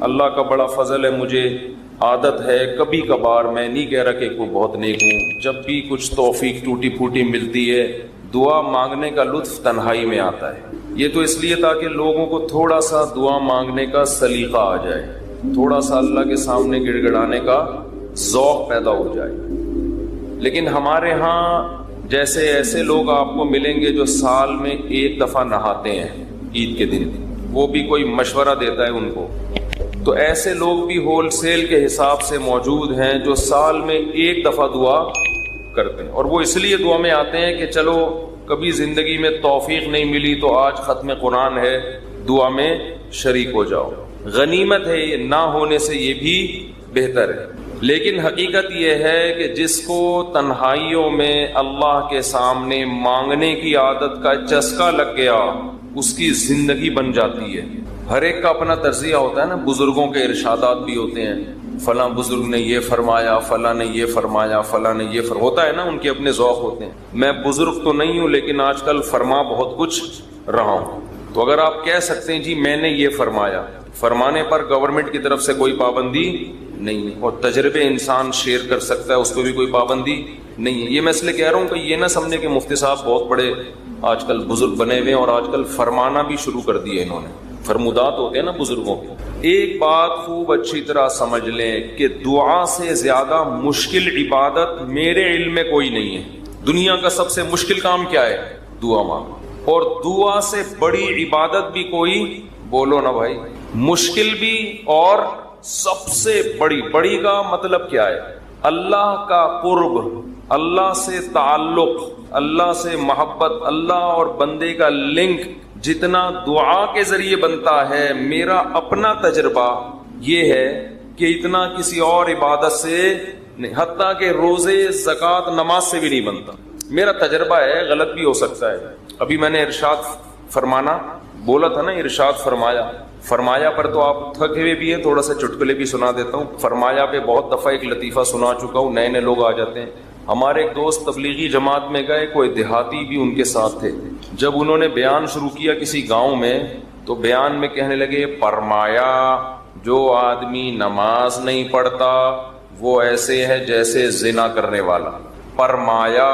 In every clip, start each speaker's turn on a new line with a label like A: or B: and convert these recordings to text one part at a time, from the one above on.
A: اللہ کا بڑا فضل ہے, مجھے عادت ہے کبھی کبھار, میں نہیں کہہ رہا کہ کوئی بہت نیک ہوں, جب بھی کچھ توفیق ٹوٹی پھوٹی ملتی ہے دعا مانگنے کا لطف تنہائی میں آتا ہے. یہ تو اس لیے تاکہ لوگوں کو تھوڑا سا دعا مانگنے کا سلیقہ آ جائے, تھوڑا سا اللہ کے سامنے گڑ گڑانے کا ذوق پیدا ہو جائے. لیکن ہمارے ہاں جیسے ایسے لوگ آپ کو ملیں گے جو سال میں ایک دفعہ نہاتے ہیں عید کے دن, وہ بھی کوئی مشورہ دیتا ہے ان کو, تو ایسے لوگ بھی ہول سیل کے حساب سے موجود ہیں جو سال میں ایک دفعہ دعا کرتے ہیں. اور وہ اس لیے دعا میں آتے ہیں کہ چلو کبھی زندگی میں توفیق نہیں ملی تو آج ختم قرآن ہے, دعا میں شریک ہو جاؤ. غنیمت ہے, یہ نہ ہونے سے یہ بھی بہتر ہے. لیکن حقیقت یہ ہے کہ جس کو تنہائیوں میں اللہ کے سامنے مانگنے کی عادت کا چسکا لگ گیا اس کی زندگی بن جاتی ہے. ہر ایک کا اپنا تجزیہ ہوتا ہے نا, بزرگوں کے ارشادات بھی ہوتے ہیں, فلاں بزرگ نے یہ فرمایا, فلاں نے یہ فرمایا, فلاں نے یہ ہوتا ہے نا, ان کے اپنے ذوق ہوتے ہیں. میں بزرگ تو نہیں ہوں لیکن آج کل فرما بہت کچھ رہا ہوں. تو اگر آپ کہہ سکتے ہیں جی میں نے یہ فرمایا, فرمانے پر گورنمنٹ کی طرف سے کوئی پابندی نہیں ہے, اور تجربے انسان شیئر کر سکتا ہے, اس کو بھی کوئی پابندی نہیں ہے. یہ میں اس لیے کہہ رہا ہوں کہ یہ نہ سمجھے کہ مفتی صاحب بہت بڑے آج کل بزرگ بنے ہوئے ہیں اور آج کل فرمانا بھی شروع کر دیے انہوں نے, فرمودات ہوتے ہیں نا بزرگوں کے. ایک بات خوب اچھی طرح سمجھ لیں کہ دعا سے زیادہ مشکل عبادت میرے علم میں کوئی نہیں ہے. دنیا کا سب سے مشکل کام کیا ہے؟ دعا مانگنا. اور دعا سے بڑی عبادت بھی کوئی, بولو نا بھائی, مشکل بھی اور سب سے بڑی. بڑی کا مطلب کیا ہے؟ اللہ کا قرب, اللہ سے تعلق, اللہ سے محبت, اللہ اور بندے کا لنک جتنا دعا کے ذریعے بنتا ہے, میرا اپنا تجربہ یہ ہے کہ اتنا کسی اور عبادت سے نہیں, حتیٰ کہ روزے, زکوٰۃ, نماز سے بھی نہیں بنتا. میرا تجربہ ہے, غلط بھی ہو سکتا ہے. ابھی میں نے ارشاد فرمانا بولا تھا نا, ارشاد فرمایا, فرمایا پر تو آپ تھکے ہوئے بھی ہیں, تھوڑا سا چٹکلے بھی سنا دیتا ہوں. فرمایا پہ بہت دفعہ ایک لطیفہ سنا چکا ہوں, نئے نئے لوگ آ جاتے ہیں. ہمارے ایک دوست تبلیغی جماعت میں گئے, کوئی دیہاتی بھی ان کے ساتھ تھے. جب انہوں نے بیان شروع کیا کسی گاؤں میں, تو بیان میں کہنے لگے, فرمایا جو آدمی نماز نہیں پڑھتا وہ ایسے ہے جیسے زنا کرنے والا. فرمایا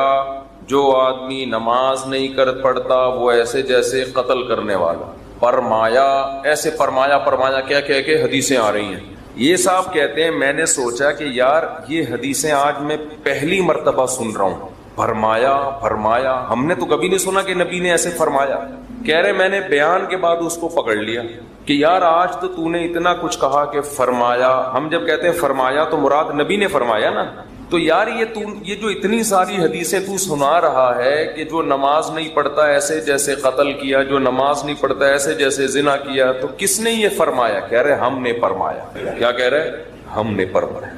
A: جو آدمی نماز نہیں پڑھتا وہ ایسے جیسے قتل کرنے والا. فرمایا ایسے فرمایا فرمایا کیا کہہ کے حدیثیں آ رہی ہیں. یہ صاحب کہتے ہیں میں نے سوچا کہ یار یہ حدیثیں آج میں پہلی مرتبہ سن رہا ہوں. فرمایا فرمایا, ہم نے تو کبھی نہیں سنا کہ نبی نے ایسے فرمایا. کہہ رہے میں نے بیان کے بعد اس کو پکڑ لیا کہ یار آج تو نے اتنا کچھ کہا کہ فرمایا. ہم جب کہتے ہیں فرمایا تو مراد نبی نے فرمایا نا. تو یار یہ جو اتنی ساری حدیثیں تو سنا رہا ہے کہ جو نماز نہیں پڑھتا ایسے جیسے قتل کیا, جو نماز نہیں پڑھتا ایسے جیسے زنا کیا, تو کس نے یہ فرمایا؟ کہہ رہے ہم نے فرمایا. کیا کہہ رہے؟ ہم نے فرمایا.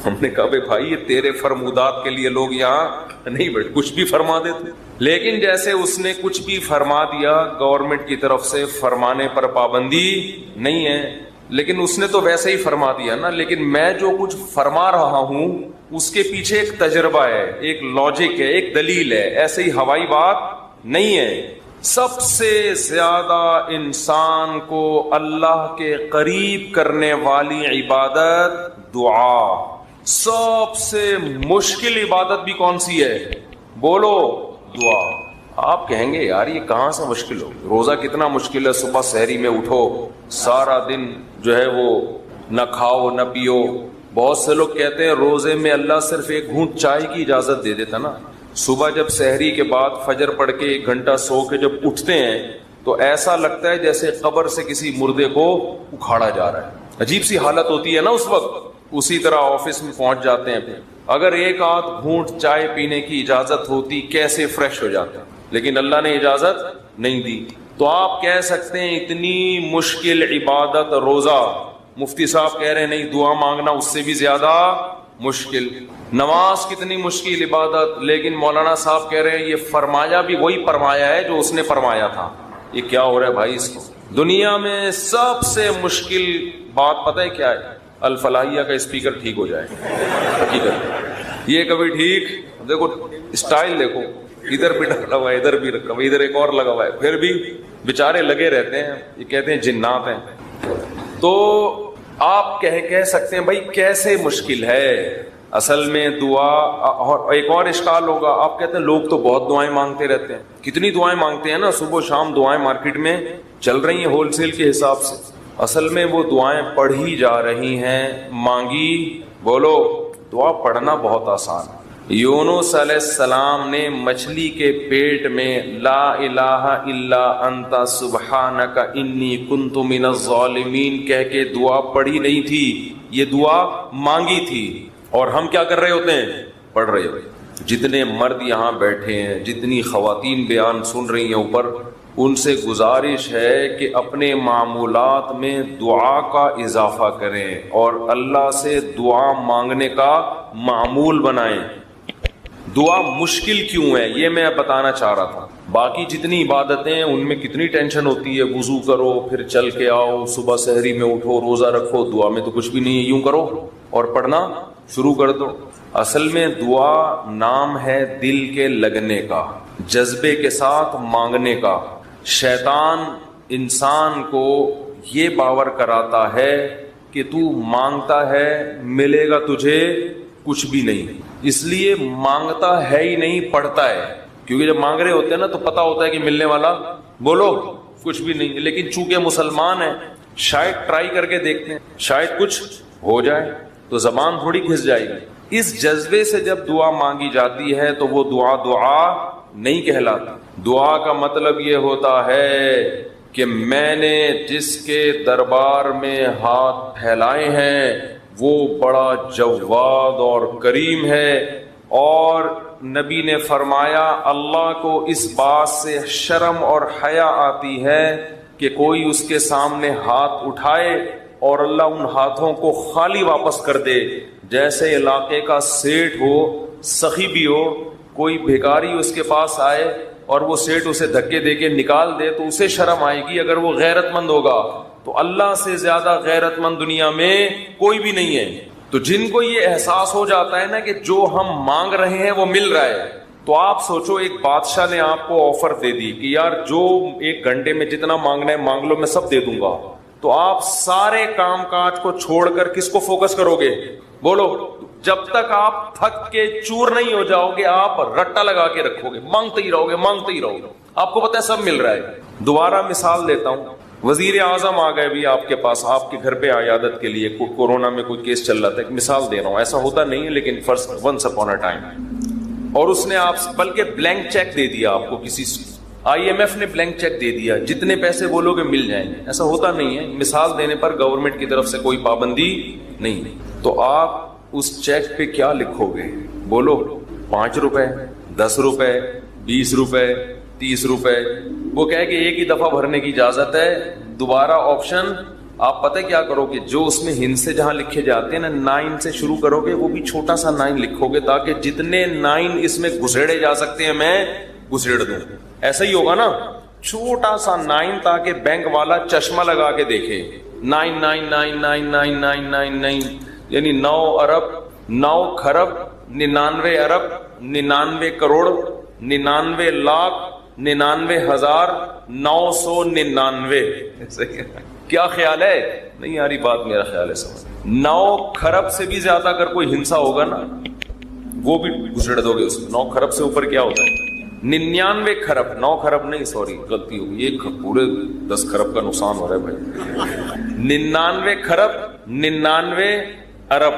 A: ہم نے کہا بھائی یہ تیرے فرمودات کے لیے لوگ یہاں نہیں بیٹھے, کچھ بھی فرما دیتے. لیکن جیسے اس نے کچھ بھی فرما دیا, گورنمنٹ کی طرف سے فرمانے پر پابندی نہیں ہے, لیکن اس نے تو ویسے ہی فرما دیا نا. لیکن میں جو کچھ فرما رہا ہوں اس کے پیچھے ایک تجربہ ہے, ایک لاجک ہے, ایک دلیل ہے, ایسے ہی ہوائی بات نہیں ہے. سب سے زیادہ انسان کو اللہ کے قریب کرنے والی عبادت دعا. سب سے مشکل عبادت بھی کون سی ہے؟ بولو, دعا. آپ کہیں گے یار یہ کہاں سے مشکل ہو, روزہ کتنا مشکل ہے, صبح سحری میں اٹھو, سارا دن جو ہے وہ نہ کھاؤ نہ پیو. بہت سے لوگ کہتے ہیں روزے میں اللہ صرف ایک گھونٹ چائے کی اجازت دے دیتا نا. صبح جب سحری کے بعد فجر پڑھ کے 1 گھنٹہ سو کے جب اٹھتے ہیں تو ایسا لگتا ہے جیسے قبر سے کسی مردے کو اکھاڑا جا رہا ہے. عجیب سی حالت ہوتی ہے نا اس وقت. اسی طرح آفس میں پہنچ جاتے ہیں, اگر ایک آدھ گھونٹ چائے پینے کی اجازت ہوتی کیسے فریش ہو جاتے ہیں, لیکن اللہ نے اجازت نہیں دی. تو آپ کہہ سکتے ہیں اتنی مشکل عبادت روزہ, مفتی صاحب کہہ رہے ہیں نہیں دعا مانگنا اس سے بھی زیادہ مشکل. نماز کتنی مشکل عبادت, لیکن مولانا صاحب کہہ رہے ہیں یہ فرمایا بھی وہی فرمایا ہے جو اس نے فرمایا تھا. یہ کیا ہو رہا ہے بھائی اس کو؟ دنیا میں سب سے مشکل بات پتہ ہے کیا ہے؟ الفلاحیہ کا اسپیکر ٹھیک ہو جائے. حقیقت یہ کبھی ٹھیک, دیکھو اسٹائل دیکھو, ادھر بھی ڈالا ہوا ہے, ادھر بھی رکھا ہوا ہے, ادھر ایک اور لگا ہوا ہے, پھر بھی بیچارے لگے رہتے ہیں. یہ کہتے ہیں جنات ہیں. تو آپ کہہ سکتے ہیں بھائی کیسے مشکل ہے، اصل میں دعا، اور ایک اور اشکال ہوگا، آپ کہتے ہیں لوگ تو بہت دعائیں مانگتے رہتے ہیں، کتنی دعائیں مانگتے ہیں نا، صبح شام دعائیں مارکیٹ میں چل رہی ہیں ہول سیل کے حساب سے۔ اصل میں وہ دعائیں پڑھی جا رہی ہیں، مانگی، بولو، دعا پڑھنا بہت آسان ہے۔ یونس علیہ السلام نے مچھلی کے پیٹ میں لا الہ الا انت سبحانک انی کنت من الظالمین کہہ کے دعا پڑھی نہیں تھی، یہ دعا مانگی تھی، اور ہم کیا کر رہے ہوتے ہیں؟ پڑھ رہے ہوتے ہیں۔ جتنے مرد یہاں بیٹھے ہیں، جتنی خواتین بیان سن رہی ہیں اوپر، ان سے گزارش ہے کہ اپنے معمولات میں دعا کا اضافہ کریں اور اللہ سے دعا مانگنے کا معمول بنائیں۔ دعا مشکل کیوں ہے یہ میں بتانا چاہ رہا تھا۔ باقی جتنی عبادتیں ہیں ان میں کتنی ٹینشن ہوتی ہے، وضو کرو، پھر چل کے آؤ، صبح سحری میں اٹھو، روزہ رکھو، دعا میں تو کچھ بھی نہیں ہے، یوں کرو اور پڑھنا شروع کر دو۔ اصل میں دعا نام ہے دل کے لگنے کا، جذبے کے ساتھ مانگنے کا۔ شیطان انسان کو یہ باور کراتا ہے کہ تو مانگتا ہے ملے گا تجھے کچھ بھی نہیں، اس لیے مانگتا ہے ہی نہیں، پڑھتا ہے، کیونکہ جب مانگ رہے ہوتے ہیں نا تو پتا ہوتا ہے کہ ملنے والا، بولو، کچھ بھی نہیں، لیکن چونکہ مسلمان ہیں شاید ٹرائی کر کے دیکھتے ہیں، شاید کچھ ہو جائے، تو زبان تھوڑی گھس جائے گی۔ اس جذبے سے جب دعا مانگی جاتی ہے تو وہ دعا نہیں کہلاتی۔ دعا کا مطلب یہ ہوتا ہے کہ میں نے جس کے دربار میں ہاتھ پھیلائے ہیں وہ بڑا جواد اور کریم ہے، اور نبی نے فرمایا اللہ کو اس بات سے شرم اور حیا آتی ہے کہ کوئی اس کے سامنے ہاتھ اٹھائے اور اللہ ان ہاتھوں کو خالی واپس کر دے۔ جیسے علاقے کا سیٹھ ہو، سخی بھی ہو، کوئی بھیکاری اس کے پاس آئے اور وہ سیٹھ اسے دھکے دے کے نکال دے تو اسے شرم آئے گی اگر وہ غیرت مند ہوگا، تو اللہ سے زیادہ غیرت مند دنیا میں کوئی بھی نہیں ہے۔ تو جن کو یہ احساس ہو جاتا ہے نا کہ جو ہم مانگ رہے ہیں وہ مل رہا ہے، تو آپ سوچو ایک بادشاہ نے آپ کو آفر دے دی کہ یار جو 1 گھنٹے میں جتنا مانگنا ہے مانگ لو، میں سب دے دوں گا، تو آپ سارے کام کاج کو چھوڑ کر کس کو فوکس کرو گے؟ بولو، جب تک آپ تھک کے چور نہیں ہو جاؤ گے آپ رٹا لگا کے رکھو گے، مانگتے ہی رہو گے، مانگتے ہی رہو گے، آپ کو پتہ ہے سب مل رہا ہے۔ دوبارہ مثال دیتا ہوں، وزیر اعظم آ گئے بھی آپ کے پاس، آپ کے گھر پہ عیادت کے لیے، کورونا میں کوئی کیس چل رہا تھا، ایک مثال دے رہا ہوں، ایسا ہوتا نہیں ہے لیکن first ones upon a time, اور اس نے آپ بلکہ بلینک چیک دے دیا آپ کو، کسی IMF نے بلینک چیک دے دیا، جتنے پیسے بولو گے مل جائیں گے، ایسا ہوتا نہیں ہے، مثال دینے پر گورنمنٹ کی طرف سے کوئی پابندی نہیں، تو آپ اس چیک پہ کیا لکھو گے؟ بولو، 5 روپے، 10 روپے، 20 روپے، 30 روپے، وہ کہے کہ ایک ہی دفعہ بھرنے کی اجازت ہے، دوبارہ آپشن آپ پتہ کیا کرو گے، جو اس میں ہند سے جہاں لکھے جاتے ہیں نا 9 سے شروع کرو گے، وہ بھی چھوٹا سا 9 لکھو گے تاکہ جتنے 9 اس میں گھسیڑے جا سکتے ہیں میں گھسیڑ دوں، ایسا ہی ہوگا نا، چھوٹا سا 9 تاکہ بینک والا چشمہ لگا کے دیکھے، 9999999 یعنی 9 ارب 9 کھرب 99 ارب 99 کروڑ 99 لاکھ 99,999۔ کیا خیال ہے؟ نہیں آ رہی بات، میرا خیال ہے سمجھ۔ 9 کھرب سے بھی زیادہ اگر کوئی ہنسا ہوگا نا وہ بھی گھسڑ دو گے اس میں۔ 9 کھرب سے اوپر کیا ہوتا ہے؟ 99 کھرب، 9 کھرب نہیں، سوری غلطی ہوگی، ایک پورے 10 کھرب کا نقصان ہو رہا ہے بھائی۔ 99 کھرب 99 ارب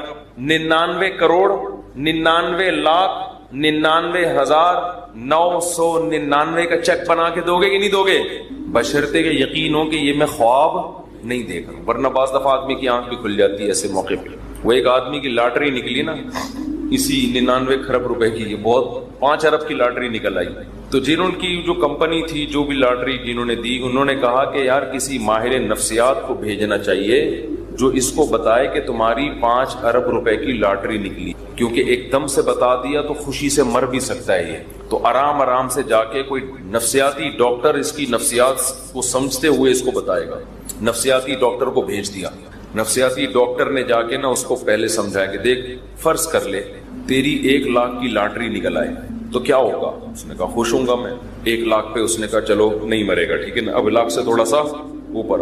A: 99 کروڑ 99 لاکھ 99,999 کا چیک بنا کے دو گے کہ نہیں دو گے؟ بشرطے کہ یقین ہو کہ یہ میں خواب نہیں دیکھ رہا ہوں، ورنہ بعض دفعہ آدمی کی آنکھ بھی کھل جاتی ہے ایسے موقع پہ۔ وہ ایک آدمی کی لاٹری نکلی نا اسی 99 کھرب روپے کی، یہ بہت 5 ارب کی لاٹری نکل آئی، تو جنہوں کی جو کمپنی تھی جو بھی لاٹری جنہوں نے دی، انہوں نے کہا کہ یار کسی ماہر نفسیات کو بھیجنا چاہیے جو اس کو بتائے کہ تمہاری 5 ارب روپے کی لاٹری نکلی، کیونکہ ایک دم سے بتا دیا تو خوشی سے مر بھی سکتا ہے یہ، تو آرام آرام سے جا کے کوئی نفسیاتی ڈاکٹر اس کی نفسیات کو سمجھتے ہوئے اس کو بتائے گا۔ نفسیاتی ڈاکٹر کو بھیج دیا، نفسیاتی ڈاکٹر نے جا کے نا اس کو پہلے سمجھایا کہ دیکھ فرض کر لے تیری 1 لاکھ کی لاٹری نکل آئے تو کیا ہوگا؟ اس نے کہا خوش ہوں گا میں۔ 1 لاکھ پہ اس نے کہا چلو نہیں مرے گا، ٹھیک ہے نا، اب 1 لاکھ سے تھوڑا سا اوپر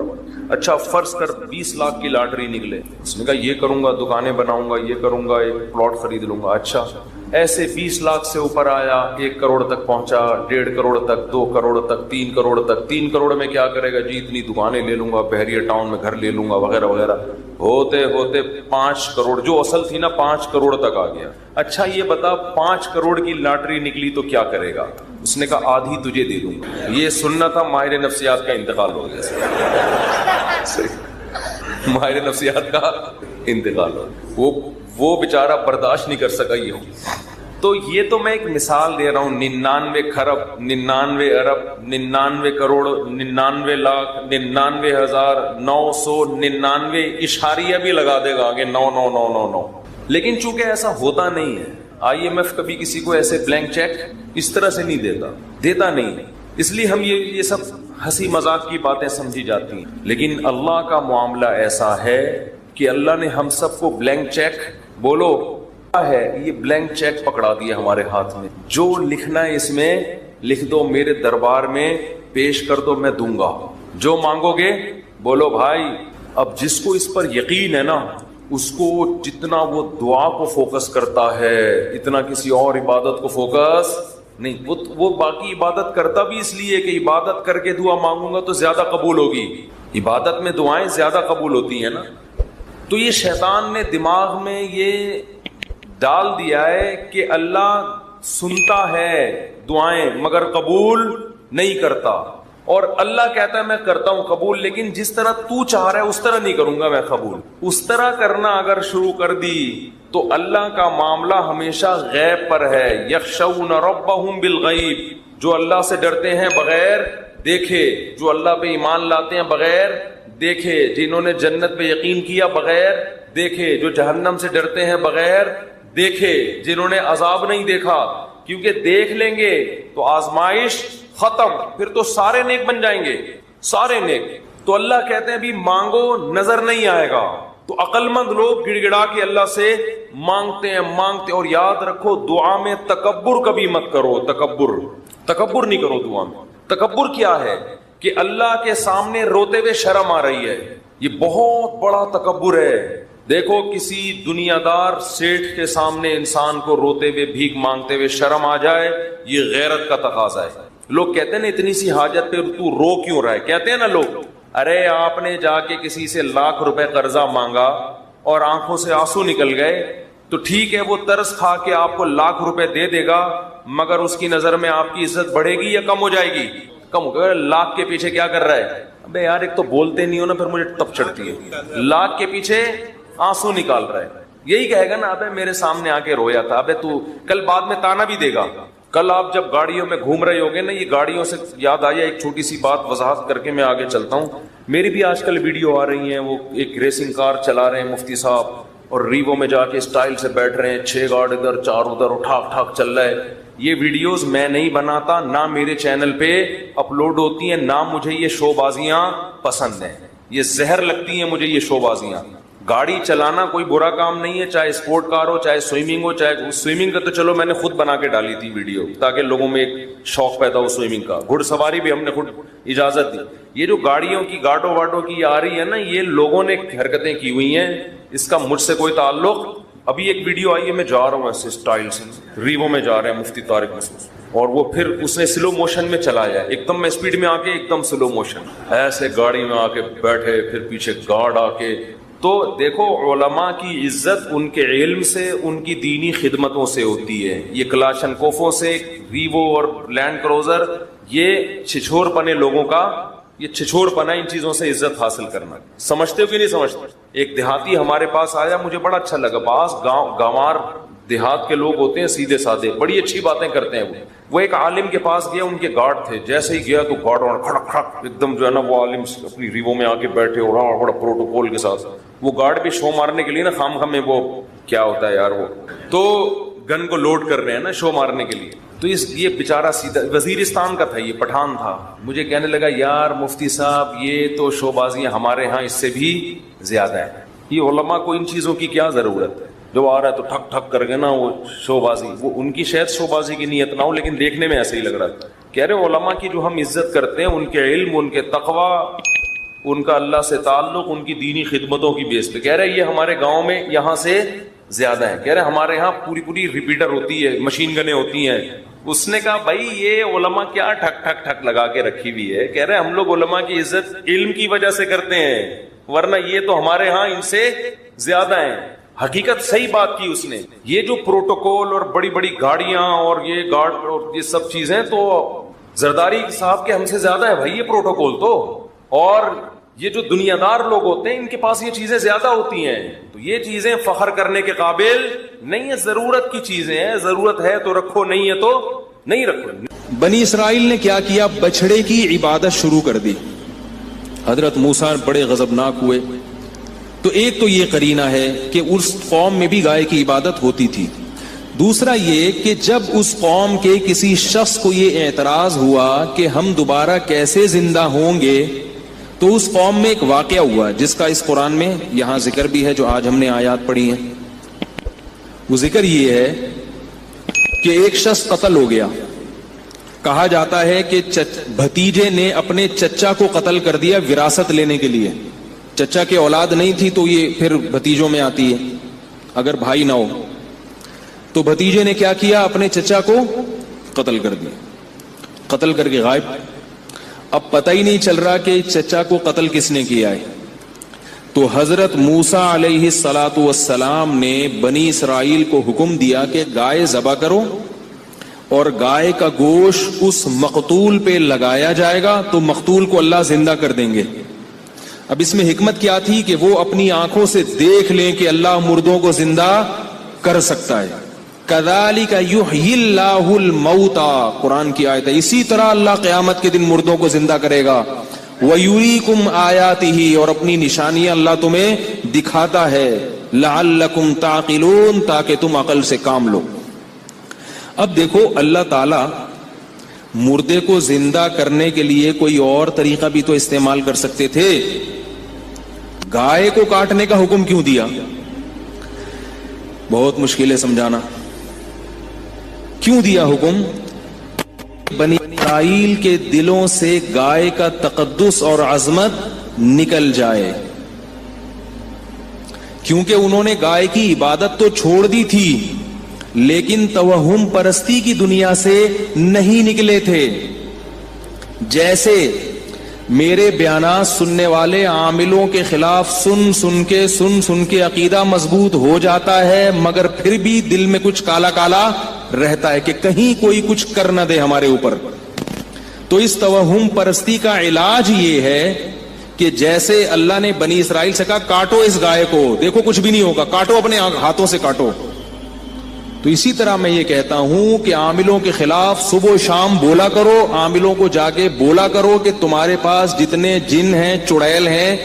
A: اچھا فرض کر 20 لاکھ کی لاٹری نکلے. اس نے کہا یہ کروں گا, دکانیں بناؤں گا, یہ کروں گا, ایک پلاٹ خرید لوں گا. اچھا ایسے 20 لاکھ سے اوپر آیا, 1 کروڑ تک پہنچا, 1.5 کروڑ تک, 2 کروڑ تک, 3 کروڑ تک. 3 کروڑ میں کیا کرے گا جی, اتنی دکانیں لے لوں گا, بحریہ ٹاؤن میں گھر لے لوں گا, وغیرہ وغیرہ. ہوتے ہوتے 5 کروڑ, جو اصل تھی نا 5 کروڑ تک آ گیا. اچھا یہ بتا 5 کروڑ کی لاٹری نکلی تو کیا کرے گا؟ اس نے کہا آدھی تجھے دے دوں گا. یہ سننا تھا, ماہر نفسیات کا انتقال ہو گیا. ماہر نفسیات کا انتقال ہو گیا, وہ بیچارہ برداشت نہیں کر سکا. یہ تو یہ تو میں ایک مثال دے رہا ہوں. 99 کھرب, 99 ارب, 99 کروڑ, 99 لاکھ, 99,999 اشاریہ بھی لگا دے گا آگے 99999. لیکن چونکہ ایسا ہوتا نہیں ہے, IMF کبھی کسی کو ایسے بلینک چیک اس طرح سے نہیں دیتا نہیں, اس لیے ہم یہ سب ہنسی مذاق کی باتیں سمجھی جاتی ہیں. لیکن اللہ کا معاملہ ایسا ہے کہ اللہ نے ہم سب کو بلینک چیک, بولو ہے, یہ بلینک چیک پکڑا دیا ہمارے ہاتھ میں. جو لکھنا ہے اس میں لکھ دو, میرے دربار میں پیش کر دو, میں دوں گا. جو مانگو گے بولو بھائی. اب جس کو اس پر یقین ہے نا, اس کو جتنا وہ دعا کو فوکس کرتا ہے اتنا کسی اور عبادت کو فوکس نہیں. وہ باقی عبادت کرتا بھی اس لیے کہ عبادت کر کے دعا مانگوں گا تو زیادہ قبول ہوگی. عبادت میں دعائیں زیادہ قبول ہوتی ہیں نا. تو یہ شیطان نے دماغ میں یہ ڈال دیا ہے کہ اللہ سنتا ہے دعائیں مگر قبول نہیں کرتا, اور اللہ کہتا ہے میں کرتا ہوں قبول, لیکن جس طرح تو چاہ رہا ہے اس طرح نہیں کروں گا میں قبول. اس طرح کرنا اگر شروع کر دی تو اللہ کا معاملہ ہمیشہ غیب پر ہے. یخشون ربہم بالغیب, جو اللہ سے ڈرتے ہیں بغیر دیکھے, جو اللہ پہ ایمان لاتے ہیں بغیر دیکھے, جنہوں نے جنت پہ یقین کیا بغیر دیکھے, جو جہنم سے ڈرتے ہیں بغیر دیکھے, جنہوں نے عذاب نہیں دیکھا. کیونکہ دیکھ لیں گے تو آزمائش ختم, پھر تو سارے نیک بن جائیں گے, سارے نیک. تو اللہ کہتے ہیں بھی مانگو نظر نہیں آئے گا. تو عقل مند لوگ گڑ گڑا کے اللہ سے مانگتے ہیں. اور یاد رکھو دعا میں تکبر کبھی مت کرو. تکبر نہیں کرو دعا میں. تکبر کیا ہے کہ اللہ کے سامنے روتے ہوئے شرم آ رہی ہے, یہ بہت بڑا تکبر ہے. دیکھو کسی دنیا دار سیٹھ کے سامنے انسان کو روتے ہوئے بھیک مانگتے ہوئے شرم آ جائے, یہ غیرت کا تقاضا ہے. لوگ کہتے ہیں نا اتنی سی حاجت پہ تو رو کیوں رہا ہے, کہتے ہیں نا لوگ, ارے آپ نے جا کے کسی سے لاکھ روپے قرضہ مانگا اور آنکھوں سے آنسو نکل گئے تو ٹھیک ہے, وہ ترس کھا کے آپ کو لاکھ روپے دے دے گا, مگر اس کی نظر میں آپ کی عزت بڑھے گی یا کم ہو جائے گی؟ کم ہو گیا. لاکھ کے پیچھے کیا کر رہا ہے؟ ابے یار ایک تو بولتے نہیں ہو نا, پھر مجھے تپ چڑھتی ہے. لاکھ کے پیچھے آنسو نکال رہا ہے. یہی کہے گا نا, ابے میرے سامنے آ کے رویا تھا, ابے تو کل بعد میں تانا بھی دے گا. کل آپ جب گاڑیوں میں گھوم رہے ہوگے نا, یہ گاڑیوں سے یاد آیا ایک چھوٹی سی بات وضاحت کر کے میں آگے چلتا ہوں. میری بھی آج کل ویڈیو آ رہی ہیں, وہ ایک ریسنگ کار چلا رہے ہیں مفتی صاحب اور ریوو میں جا کے اسٹائل سے بیٹھ رہے ہیں, 6 گارڈ ادھر 4 ادھر, ٹھاک ٹھاک چل رہا ہے. یہ ویڈیوز میں نہیں بناتا, نہ میرے چینل پہ اپلوڈ ہوتی ہیں, نہ مجھے یہ شو بازیاں پسند ہیں. یہ زہر لگتی ہیں مجھے یہ شو بازیاں. گاڑی چلانا کوئی برا کام نہیں ہے, چاہے اسپورٹ کار ہو, چاہے سوئمنگ ہو, چاہے سوئمنگ کا تو چلو میں نے خود بنا کے ڈالی تھی ویڈیو تاکہ لوگوں میں ایک شوق پیدا ہو سوئمنگ کا. گھڑ سواری بھی ہم نے خود اجازت دی. یہ جو گاڑیوں کی گاٹوں واٹوں کی آ رہی ہے نا, یہ لوگوں نے حرکتیں کی ہوئی ہیں, اس کا مجھ سے کوئی تعلق. ابھی ایک ویڈیو آئی ہے, میں جا رہا ہوں ایسے اسٹائل سے, ریوو میں جا رہے ہیں مفتی طارق مسعود, اور وہ پھر اس نے سلو موشن میں چلایا, ایک دم میں اسپیڈ میں آ کے ایک دم سلو موشن, ایسے گاڑی میں آ کے بیٹھے, پھر پیچھے گارڈ آ کے. تو دیکھو علماء کی عزت ان کے علم سے, ان کی دینی خدمتوں سے ہوتی ہے. یہ کلاشن کوفوں سے, ریوو اور لینڈ کروزر, یہ چھچور پنے لوگوں کا, یہ چھچور پنا, ان چیزوں سے عزت حاصل کرنا. سمجھتے ہو کہ نہیں سمجھتے؟ ایک دیہاتی ہمارے پاس آیا, مجھے بڑا اچھا لگا. بعض گاوار دیہات کے لوگ ہوتے ہیں سیدھے سادے, بڑی اچھی باتیں کرتے ہیں. وہ ایک عالم کے پاس گیا, ان کے گارڈ تھے, جیسے ہی گیا تو گارڈ اور کھڑک کھڑک ایک دم جو ہے نا, وہ عالم اپنی ریوو میں آ کے بیٹھے اور بڑا پروٹوکول کے ساتھ. وہ گارڈ بھی شو مارنے کے لیے نا, خام خام میں وہ کیا ہوتا ہے یار, وہ تو گن کو لوڈ کر رہے ہیں نا شو مارنے کے لیے. تو یہ بیچارہ سیدھا وزیرستان کا تھا, یہ پٹھان تھا. مجھے کہنے لگا یار مفتی صاحب یہ تو شو بازیاں ہمارے ہاں اس سے بھی زیادہ ہیں. یہ علماء کو ان چیزوں کی کیا ضرورت ہے؟ جو آ رہا ہے تو ٹھک ٹھک کر کے نا وہ شو بازی, وہ ان کی شاید شو بازی کی نیت نہ ہو, لیکن دیکھنے میں ایسے ہی لگ رہا تھا. کہہ رہے علماء کی جو ہم عزت کرتے ہیں, ان کے علم, ان کے تقوی, ان کا اللہ سے تعلق ان کی دینی خدمتوں کی بیس پہ. کہہ رہے یہ ہمارے گاؤں میں یہاں سے زیادہ ہے. کہہ رہے ہمارے یہاں پوری ریپیٹر ہوتی ہے, مشین گنیں ہوتی ہیں. اس نے کہا بھائی یہ علماء کیا ٹھک ٹھک ٹھک لگا کے رکھی ہوئی ہے. کہہ رہے ہم لوگ علماء کی عزت علم کی وجہ سے کرتے ہیں, ورنہ یہ تو ہمارے ہاں ان سے زیادہ ہیں. حقیقت صحیح بات کی اس نے. یہ جو پروٹوکول اور بڑی بڑی گاڑیاں اور یہ گارڈ اور یہ سب چیزیں تو زرداری صاحب کے ہم سے زیادہ ہے بھائی یہ پروٹوکول تو. اور یہ جو دنیا دار لوگ ہوتے ہیں ان کے پاس یہ چیزیں زیادہ ہوتی ہیں. تو یہ چیزیں فخر کرنے کے قابل نہیں ہے, ضرورت کی چیزیں ہیں. ضرورت ہے تو رکھو, نہیں ہے تو نہیں رکھو.
B: بنی اسرائیل نے کیا کیا؟ بچڑے کی عبادت شروع کر دی. حضرت موسیٰ بڑے غضبناک ہوئے. تو ایک تو یہ قرینہ ہے کہ اس قوم میں بھی گائے کی عبادت ہوتی تھی. دوسرا یہ کہ جب اس قوم کے کسی شخص کو یہ اعتراض ہوا کہ ہم دوبارہ کیسے زندہ ہوں گے, تو اس قوم میں ایک واقعہ ہوا جس کا اس قرآن میں یہاں ذکر بھی ہے جو آج ہم نے آیات پڑھی ہیں. وہ ذکر یہ ہے کہ ایک شخص قتل ہو گیا. کہا جاتا ہے کہ بھتیجے نے اپنے چچا کو قتل کر دیا وراثت لینے کے لیے. چچا کے اولاد نہیں تھی تو یہ پھر بھتیجوں میں آتی ہے اگر بھائی نہ ہو. تو بھتیجے نے کیا کیا؟ اپنے چچا کو قتل کر دیا. قتل کر کے غائب. اب پتہ ہی نہیں چل رہا کہ چچا کو قتل کس نے کیا ہے. تو حضرت موسیٰ علیہ الصلاۃ والسلام نے بنی اسرائیل کو حکم دیا کہ گائے ذبح کرو اور گائے کا گوشت اس مقتول پہ لگایا جائے گا تو مقتول کو اللہ زندہ کر دیں گے. اب اس میں حکمت کیا تھی کہ وہ اپنی آنکھوں سے دیکھ لیں کہ اللہ مردوں کو زندہ کر سکتا ہے. کذالک یحیی اللہ الموتى, قرآن کی آیت ہے. اسی طرح اللہ قیامت کے دن مردوں کو زندہ کرے گا. وَيُرِيكُمْ آیاتہ, اور اپنی نشانیاں اللہ تمہیں دکھاتا ہے. لعلکم تعقلون, تاکہ تم عقل سے کام لو. اب دیکھو اللہ تعالی مردے کو زندہ کرنے کے لیے کوئی اور طریقہ بھی تو استعمال کر سکتے تھے. گائے کو کاٹنے کا حکم کیوں دیا؟ بہت مشکل ہے سمجھانا. کیوں دیا حکم؟ بنی اسرائیل کے دلوں سے گائے کا تقدس اور عظمت نکل جائے, کیونکہ انہوں نے گائے کی عبادت تو چھوڑ دی تھی لیکن توہم پرستی کی دنیا سے نہیں نکلے تھے. جیسے میرے بیانات سننے والے عاملوں کے خلاف سن سن کے عقیدہ مضبوط ہو جاتا ہے, مگر پھر بھی دل میں کچھ کالا کالا رہتا ہے کہ کہیں کوئی کچھ کر نہ دے ہمارے اوپر. تو اس توہم پرستی کا علاج یہ ہے کہ جیسے اللہ نے بنی اسرائیل سے کہا کاٹو اس گائے کو, دیکھو کچھ بھی نہیں ہوگا, کاٹو اپنے ہاتھوں سے کاٹو. تو اسی طرح میں یہ کہتا ہوں کہ عاملوں کے خلاف صبح و شام بولا کرو, عاملوں کو جا کے بولا کرو کہ تمہارے پاس جتنے جن ہیں, چڑیل ہیں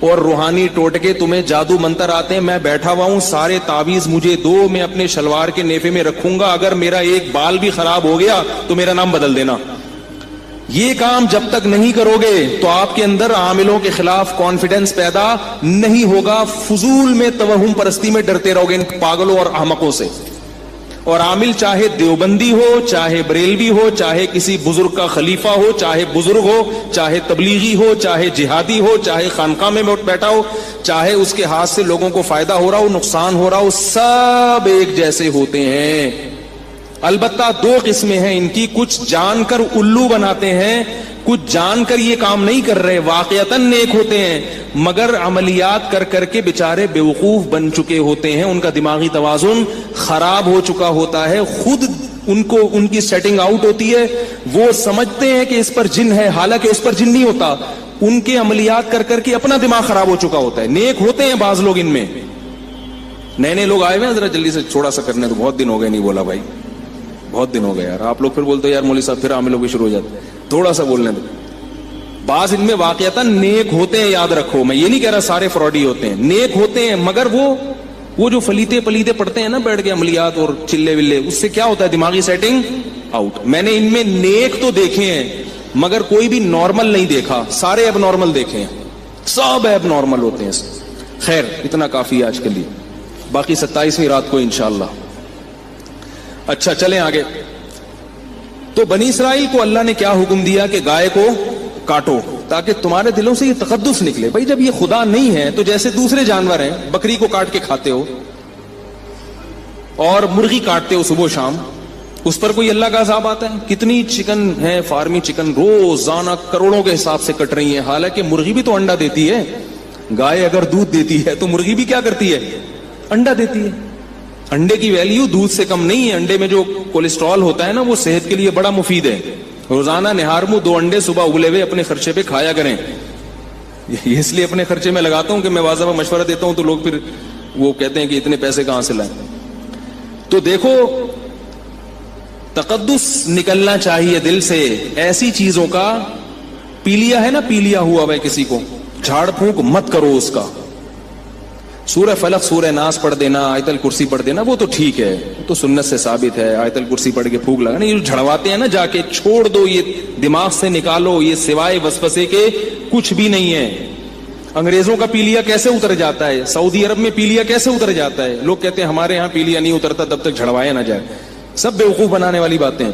B: اور روحانی ٹوٹکے تمہیں جادو منتر آتے ہیں, میں بیٹھا ہوا ہوں, سارے تعویذ مجھے دو, میں اپنے شلوار کے نیفے میں رکھوں گا, اگر میرا ایک بال بھی خراب ہو گیا تو میرا نام بدل دینا. یہ کام جب تک نہیں کرو گے تو آپ کے اندر عاملوں کے خلاف کانفیڈنس پیدا نہیں ہوگا. فضول میں توہم پرستی میں ڈرتے رہو گے ان پاگلوں اور احمقوں سے. اور عامل چاہے دیوبندی ہو, چاہے بریلوی ہو, چاہے کسی بزرگ کا خلیفہ ہو, چاہے بزرگ ہو, چاہے تبلیغی ہو, چاہے جہادی ہو, چاہے خانقاہ میں بیٹھا ہو, چاہے اس کے ہاتھ سے لوگوں کو فائدہ ہو رہا ہو, نقصان ہو رہا ہو, سب ایک جیسے ہوتے ہیں. البتہ دو قسمیں ہیں ان کی, کچھ جان کر الو بناتے ہیں, کچھ جان کر یہ کام نہیں کر رہے, واقعتاً نیک ہوتے ہیں مگر عملیات کر کر کے بیچارے بیوقوف بن چکے ہوتے ہیں, ان کا دماغی توازن خراب ہو چکا ہوتا ہے, خود ان کو ان کی سیٹنگ آؤٹ ہوتی ہے, وہ سمجھتے ہیں کہ اس پر جن ہے حالانکہ اس پر جن نہیں ہوتا, ان کے عملیات کر کر کے اپنا دماغ خراب ہو چکا ہوتا ہے. نیک ہوتے ہیں بعض لوگ, ان میں نئے لوگ آئے ہوئے ہیں, ذرا جلدی سے چھوڑا سا کرنے, تو بہت دن ہو گئے نہیں بولا بھائی, بہت دن ہو گئے یار. آپ لوگ پھر بولتے یار مولوی صاحب پھر عاملوں بھی شروع ہو جاتے, تھوڑا سا بولنے دو. بعض ان میں واقعتاً نیک ہوتے ہیں, یاد رکھو, میں یہ نہیں کہہ رہا سارے فراڈی ہوتے ہیں, نیک ہوتے ہیں مگر وہ جو فلیتے پلیتے پڑتے ہیں نا بیٹھ کے عملیات اور چلے ولے, اس سے کیا ہوتا ہے دماغی سیٹنگ آؤٹ. میں نے ان میں نیک تو دیکھے ہیں مگر کوئی بھی نارمل نہیں دیکھا, سارے اب نارمل دیکھے ہیں, سب اب نارمل ہوتے ہیں. خیر اتنا کافی ہے آج کے لیے, باقی 27ویں رات کو انشاءاللہ. اچھا چلیں آگے. تو بنی اسرائیل کو اللہ نے کیا حکم دیا کہ گائے کو کاٹو تاکہ تمہارے دلوں سے یہ تقدس نکلے. بھائی جب یہ خدا نہیں ہے تو جیسے دوسرے جانور ہیں, بکری کو کاٹ کے کھاتے ہو اور مرغی کاٹتے ہو صبح شام, اس پر کوئی اللہ کا عذاب آتا ہے؟ کتنی چکن ہے, فارمی چکن روزانہ کروڑوں کے حساب سے کٹ رہی ہیں, حالانکہ مرغی بھی تو انڈا دیتی ہے. گائے اگر دودھ دیتی ہے تو مرغی بھی کیا کرتی ہے؟ انڈا دیتی ہے. انڈے کی ویلیو دودھ سے کم نہیں ہے. انڈے میں جو کولیسٹرول ہوتا ہے نا, وہ صحت کے لیے بڑا مفید ہے. روزانہ نہار منہ 2 انڈے صبح ابلے ہوئے اپنے خرچے پہ کھایا کریں. اس لیے اپنے خرچے میں لگاتا ہوں کہ میں واضح مشورہ دیتا ہوں تو لوگ پھر وہ کہتے ہیں کہ اتنے پیسے کہاں سے لائیں. تو دیکھو, تقدس نکلنا چاہیے دل سے. ایسی چیزوں کا پیلیا ہے نا, پیلیا ہوا ہے کسی کو, جھاڑ پھونک مت کرو اس کا. سورہ فلق سورہ ناس پڑھ دینا, آیت الکرسی پڑھ دینا, وہ تو ٹھیک ہے, تو سنت سے ثابت ہے. آیت الکرسی پڑھ کے پھونک لگانا, یہ جھڑواتے ہیں نا جا کے, چھوڑ دو, یہ دماغ سے نکالو, یہ سوائے وسوسے کے کچھ بھی نہیں ہے. انگریزوں کا پیلیا کیسے اتر جاتا ہے, سعودی عرب میں پیلیا کیسے اتر جاتا ہے؟ لوگ کہتے ہیں ہمارے یہاں پیلیا نہیں اترتا تب تک جھڑوایا نہ جائے. سب بیوقوف بنانے والی باتیں.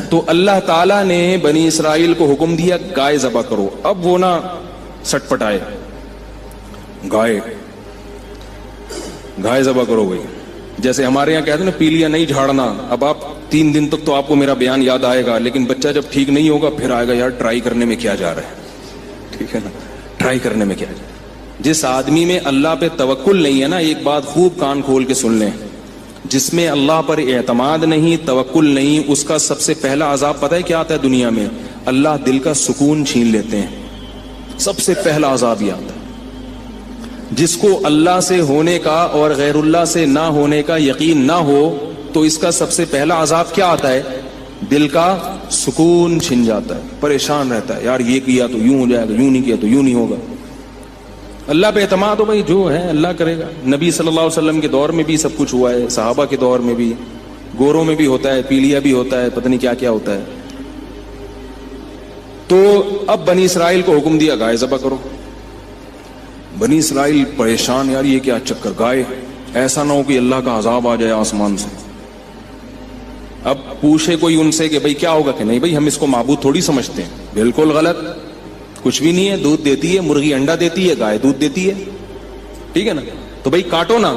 B: تو اللہ تعالیٰ نے بنی اسرائیل کو حکم دیا گائے ذبح کرو. اب وہ نہ سٹ پٹائے, گائے ذبح کرو. بھائی جیسے ہمارے یہاں کہتے ہیں نا پیلیا نہیں جھاڑنا, اب آپ 3 دن تک تو آپ کو میرا بیان یاد آئے گا, لیکن بچہ جب ٹھیک نہیں ہوگا پھر آئے گا یار ٹرائی کرنے میں کیا جا رہا ہے. ٹھیک ہے نا, ٹرائی کرنے میں کیا جا رہا ہے. جس آدمی میں اللہ پہ توکل نہیں ہے نا, ایک بات خوب کان کھول کے سن لیں, جس میں اللہ پر اعتماد نہیں, توکل نہیں, اس کا سب سے پہلا عذاب پتہ ہے کیا آتا ہے دنیا میں؟ اللہ دل کا سکون چھین لیتے ہیں. سب سے پہلا عذاب یہ آتا ہے. جس کو اللہ سے ہونے کا اور غیر اللہ سے نہ ہونے کا یقین نہ ہو تو اس کا سب سے پہلا عذاب کیا آتا ہے؟ دل کا سکون چھن جاتا ہے, پریشان رہتا ہے, یار یہ کیا تو یوں ہو جائے گا, یوں نہیں کیا تو یوں نہیں ہوگا. اللہ پہ اعتماد ہو, بھائی جو ہے اللہ کرے گا. نبی صلی اللہ علیہ وسلم کے دور میں بھی سب کچھ ہوا ہے, صحابہ کے دور میں بھی, گوروں میں بھی ہوتا ہے, پیلیا بھی ہوتا ہے, پتہ نہیں کیا کیا ہوتا ہے. تو اب بنی اسرائیل کو حکم دیا گائے ذبح کرو. بنی اسرائیل پریشان, یار یہ کیا چکر, گائے, ایسا نہ ہو کہ اللہ کا عذاب آ جائے آسمان سے. اب پوچھے کوئی ان سے کہ بھائی کیا ہوگا, کہ نہیں بھائی ہم اس کو معبود تھوڑی سمجھتے ہیں. بالکل غلط, کچھ بھی نہیں ہے. دودھ دیتی ہے, مرغی انڈا دیتی ہے, گائے دودھ دیتی ہے. ٹھیک ہے نا, تو بھائی کاٹو نا.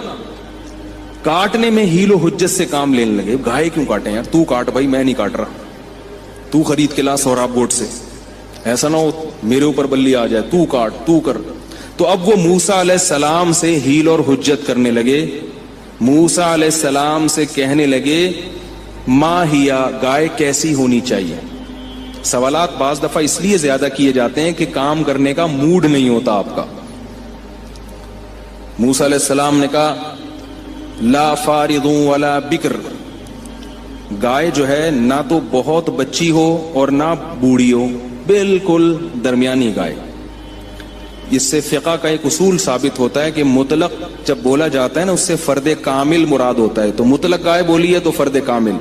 B: کاٹنے میں ہیل و حجت سے کام لینے لگے. گائے کیوں کاٹیں یار, تو کاٹ بھائی, میں نہیں کاٹ رہا, تو خرید کے لا سوراب گوٹ سے, ایسا نہ ہو میرے اوپر بلی آ جائے, تو کاٹ, تو کر. تو اب وہ موسیٰ علیہ السلام سے ہیل اور حجت کرنے لگے. موسیٰ علیہ السلام سے کہنے لگے ما ہیا, گائے کیسی ہونی چاہیے. سوالات بعض دفعہ اس لیے زیادہ کیے جاتے ہیں کہ کام کرنے کا موڈ نہیں ہوتا آپ کا. موسیٰ علیہ السلام نے کہا لا فارض ولا بکر, گائے جو ہے نہ تو بہت بچی ہو اور نہ بوڑھی ہو, بالکل درمیانی گائے. اس سے فقہ کا ایک اصول ثابت ہوتا ہے کہ مطلق جب بولا جاتا ہے نا, اس سے فرد کامل مراد ہوتا ہے. تو مطلق گائے بولی ہے تو فرد کامل,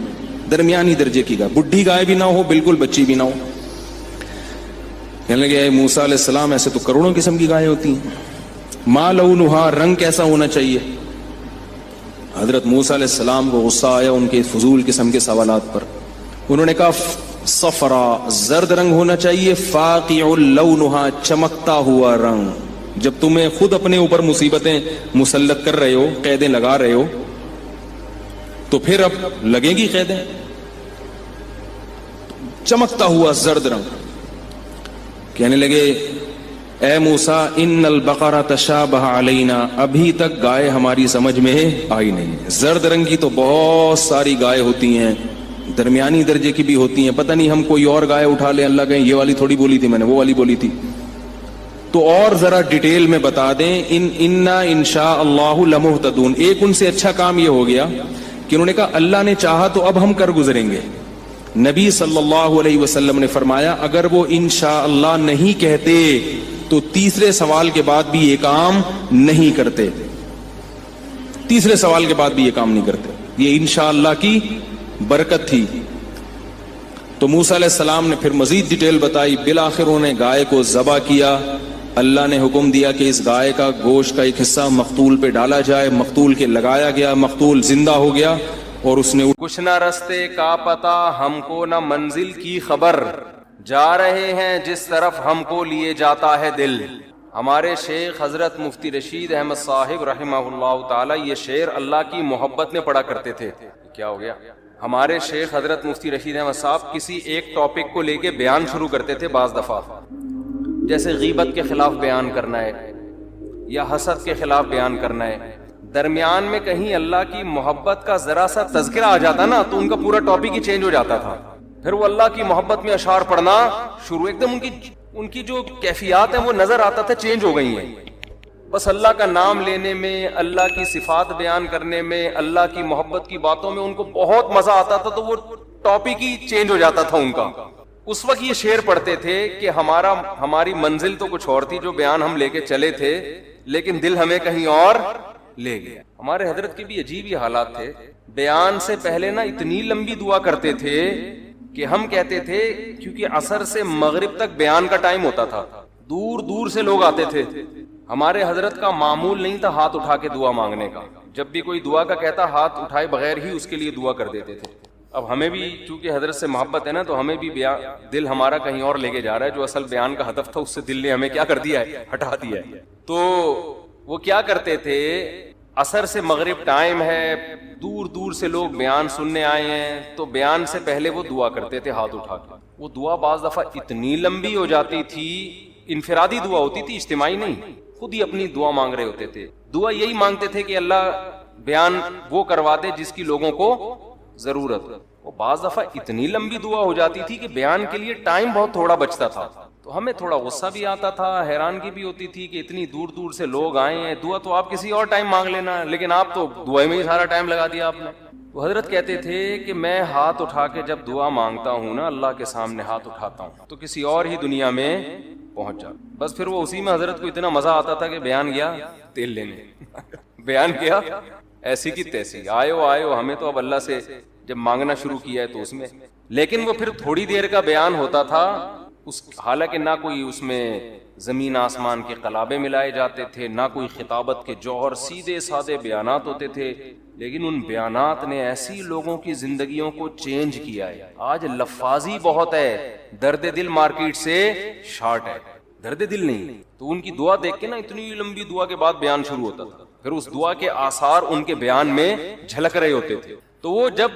B: درمیانی درجے کی گائے, بڈھی گائے بھی نہ ہو, بالکل بچی بھی نہ ہو. کہنے لگے اے موسیٰ علیہ السلام, ایسے تو کروڑوں قسم کی گائیں ہوتی ہیں. ما لونہا, رنگ کیسا ہونا چاہیے؟ حضرت موسیٰ علیہ السلام کو غصہ آیا ان کے فضول قسم کے سوالات پر. انہوں نے کہا صفرا, زرد رنگ ہونا چاہیے, فاقع لونہا, چمکتا ہوا رنگ. جب تمہیں خود اپنے اوپر مصیبتیں مسلط کر رہے ہو, قیدیں لگا رہے ہو, تو پھر اب لگیں گی قیدیں. چمکتا ہوا زرد رنگ. کہنے لگے اے موسیٰ ان البقرہ تشابہ علینا, ابھی تک گائے ہماری سمجھ میں آئی نہیں. زرد رنگ کی تو بہت ساری گائے ہوتی ہیں, درمیانی درجے کی بھی ہوتی ہیں. پتہ نہیں ہم کوئی اور گائے اٹھا لیں, اللہ کہیں یہ والی تھوڑی بولی تھی میں نے, وہ والی بولی تھی. تو اور ذرا ڈیٹیل میں بتا دیں. انا انشاء اللہ لمہتدون. ایک ان سے اچھا کام یہ ہو گیا کہ انہوں نے کہا اللہ نے چاہا تو اب ہم کر گزریں گے. نبی صلی اللہ علیہ وسلم نے فرمایا اگر وہ انشاء اللہ نہیں کہتے تو تیسرے سوال کے بعد بھی یہ کام نہیں کرتے. تیسرے سوال کے بعد بھی یہ کام نہیں کرتے. یہ انشاءاللہ کی برکت تھی. تو موسیٰ علیہ السلام نے پھر مزید ڈیٹیل بتائی. بالآخر انہوں نے گائے کو ذبح کیا. اللہ نے حکم دیا کہ اس گائے کا گوشت کا ایک حصہ مقتول پہ ڈالا جائے. مقتول کے لگایا گیا, مقتول زندہ ہو گیا اور اس نے کچھ نہ رستے کا پتہ ہم کو نہ منزل کی خبر.
A: جا رہے ہیں جس طرف ہم کو لیے جاتا ہے دل. ہمارے شیخ حضرت مفتی رشید احمد صاحب رحمہ اللہ تعالی یہ شعر اللہ کی محبت میں پڑھا کرتے تھے. کیا ہو گیا؟ ہمارے شیخ حضرت مفتی رشید احمد صاحب کسی ایک ٹاپک کو لے کے بیان شروع کرتے تھے بعض دفعہ, جیسے غیبت کے خلاف بیان کرنا ہے یا حسد کے خلاف بیان کرنا ہے. درمیان میں کہیں اللہ کی محبت کا ذرا سا تذکرہ آ جاتا نا تو ان کا پورا ٹاپک ہی چینج ہو جاتا تھا. پھر وہ اللہ کی محبت میں اشعار پڑھنا شروع, ایک دم ان کی جو کیفیات ہیں وہ نظر آتا تھا چینج ہو گئی ہیں. بس اللہ کا نام لینے میں, اللہ کی صفات بیان کرنے میں, اللہ کی محبت کی باتوں میں ان کو بہت مزہ آتا تھا, تو وہ ٹاپک ہی چینج ہو جاتا تھا ان کا. اس وقت یہ شعر پڑھتے تھے کہ ہماری منزل تو کچھ اور تھی جو بیان ہم لے کے چلے تھے, لیکن دل ہمیں کہیں اور لے گیا. ہمارے حضرت کے بھی عجیب ہی حالات تھے. بیان سے پہلے نا اتنی لمبی دعا کرتے تھے کہ ہم کہتے تھے, کیونکہ عصر سے مغرب تک بیان کا ٹائم ہوتا تھا, دور دور سے لوگ آتے تھے. ہمارے حضرت کا معمول نہیں تھا ہاتھ اٹھا کے دعا مانگنے کا. جب بھی کوئی دعا کا کہتا ہاتھ اٹھائے بغیر ہی اس کے لیے دعا کر دیتے تھے. اب ہمیں بھی چونکہ حضرت سے محبت ہے نا, تو ہمیں بھی دل ہمارا کہیں اور لے کے جا رہا ہے. جو اصل بیان کا ہدف تھا اس سے دل نے ہمیں کیا کر دیا ہے, ہٹا دیا ہے. تو وہ کیا کرتے تھے, عصر سے مغرب ٹائم ہے, دور دور سے لوگ بیان سننے آئے ہیں, تو بیان سے پہلے وہ دعا کرتے تھے ہاتھ اٹھا کے. وہ دعا بعض دفعہ اتنی لمبی ہو جاتی تھی, انفرادی دعا ہوتی تھی, اجتماعی نہیں, خود ہی اپنی دعا مانگ رہے ہوتے تھے. دعا یہی مانگتے تھے کہ اللہ بیان وہ کروا دے جس کی لوگوں کو ضرورت. وہ بعض دفعہ اتنی لمبی دعا ہو جاتی تھی کہ بیان کے لیے ٹائم بہت تھوڑا بچتا تھا. تو ہمیں تھوڑا غصہ بھی آتا تھا, حیرانگی بھی ہوتی تھی کہ اتنی دور دور سے لوگ آئے ہیں, دعا تو آپ کسی اور ٹائم مانگ لینا, لیکن آپ تو دعا میں ہی سارا ٹائم لگا دیا آپ نے. تو حضرت کہتے تھے کہ میں ہاتھ اٹھا کے جب دعا مانگتا ہوں نا, اللہ کے سامنے ہاتھ اٹھاتا ہوں تو کسی اور ہی دنیا میں پہنچ جاتا. بس پھر وہ اسی میں حضرت کو اتنا مزہ آتا تھا کہ بیان گیا تیل لینے, بیان کیا ایسی کی تیسی, آئے ہمیں تو اب اللہ سے جب مانگنا شروع کیا ہے تو اس میں. لیکن وہ پھر تھوڑی دیر کا بیان ہوتا تھا, حالانکہ نہ کوئی اس میں زمین آسمان کے قلابے ملائے جاتے تھے, نہ کوئی خطابت کے جوہر, سیدھے سادے بیانات ہوتے تھے. لیکن ان بیانات نے ایسی لوگوں کی زندگیوں کو چینج کیا ہے. آج لفاظی بہت ہے, درد دل مارکیٹ سے شارٹ ہے, درد دل نہیں. تو ان کی دعا دیکھ کے نا اتنی لمبی دعا کے بعد بیان شروع ہوتا تھا, پھر اس دعا کے آثار ان کے بیان میں جھلک رہے ہوتے تھے. تو وہ جب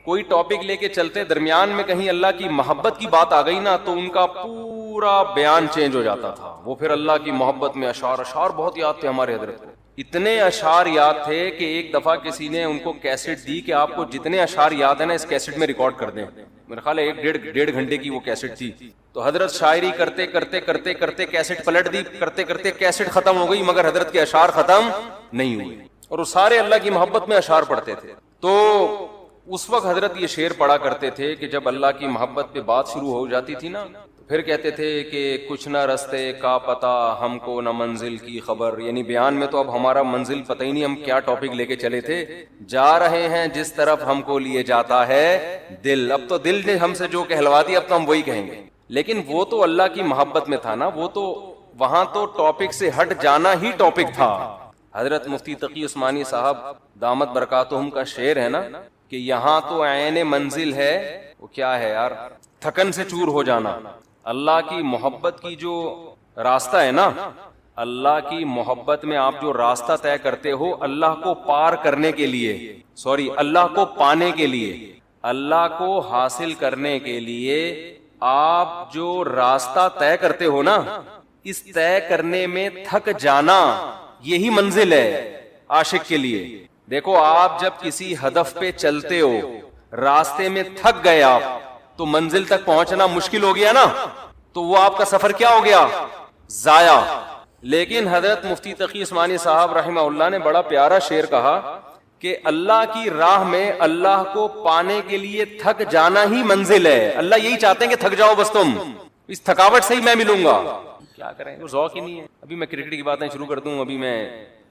A: کوئی ٹاپک لے کے چلتے, درمیان میں کہیں اللہ کی محبت کی بات آ گئی نا, تو ان کا پورا بیان چینج ہو جاتا تھا. وہ پھر اللہ کی محبت میں اشعار بہت یاد تھے ہمارے حضرت کو. اتنے اشعار یاد تھے کہ ایک دفعہ کسی نے ان کو کیسٹ دی کہ آپ کو جتنے اشعار یاد ہیں نا اس کیسٹ میں ریکارڈ کر دیں. میرا خیال ہے 1.5 گھنٹے کی وہ کیسٹ تھی. تو حضرت شاعری کرتے کرتے کرتے کرتے کیسٹ پلٹ دی, کرتے کرتے کیسٹ ختم ہو گئی, مگر حضرت کے اشعار ختم نہیں ہوئے, اور وہ سارے اللہ کی محبت میں اشعار پڑھتے تھے. تو اس وقت حضرت یہ شعر پڑھا کرتے تھے کہ جب اللہ کی محبت پہ بات شروع ہو جاتی تھی نا, پھر کہتے تھے کہ کچھ نہ رستے کا پتہ ہم کو نہ منزل کی خبر. یعنی بیان میں تو اب ہمارا منزل پتہ ہی نہیں, ہم کیا ٹاپک لے کے چلے تھے. جا رہے ہیں جس طرف ہم کو لیے جاتا ہے دل. اب تو دل نے ہم سے جو کہلوا دی اب تو ہم وہی کہیں گے. لیکن وہ تو اللہ کی محبت میں تھا نا, وہ تو وہاں تو ٹاپک سے ہٹ جانا ہی ٹاپک تھا. حضرت مفتی تقی عثمانی صاحب دامت برکاتہم کا شعر ہے نا کہ یہاں تو عین منزل ہے, وہ کیا ہے یار, تھکن سے چور ہو جانا. اللہ کی محبت کی جو راستہ ہے نا, اللہ کی محبت میں آپ جو راستہ طے کرتے ہو اللہ کو پار کرنے کے لیے, اللہ کو پانے کے لیے, اللہ کو حاصل کرنے کے لیے آپ جو راستہ طے کرتے ہو نا, اس طے کرنے میں تھک جانا یہی منزل ہے عاشق کے لیے. دیکھو آپ جب کسی ہدف پہ چلتے ہو, راستے میں تھک گئے آپ, تو منزل تک پہنچنا مشکل ہو گیا نا, تو وہ آپ کا سفر کیا ہو گیا, ضائع. لیکن حضرت مفتی تقی عثمانی صاحب رحمہ اللہ نے بڑا پیارا شعر کہا کہ اللہ کی راہ میں اللہ کو پانے کے لیے تھک جانا ہی منزل ہے. اللہ یہی چاہتے ہیں کہ تھک جاؤ بس, تم اس تھکاوٹ سے ہی میں ملوں گا. کیا کریں, وہ ذوق ہی نہیں ہے. ابھی میں کرکٹ کی باتیں شروع کر دوں, ابھی میں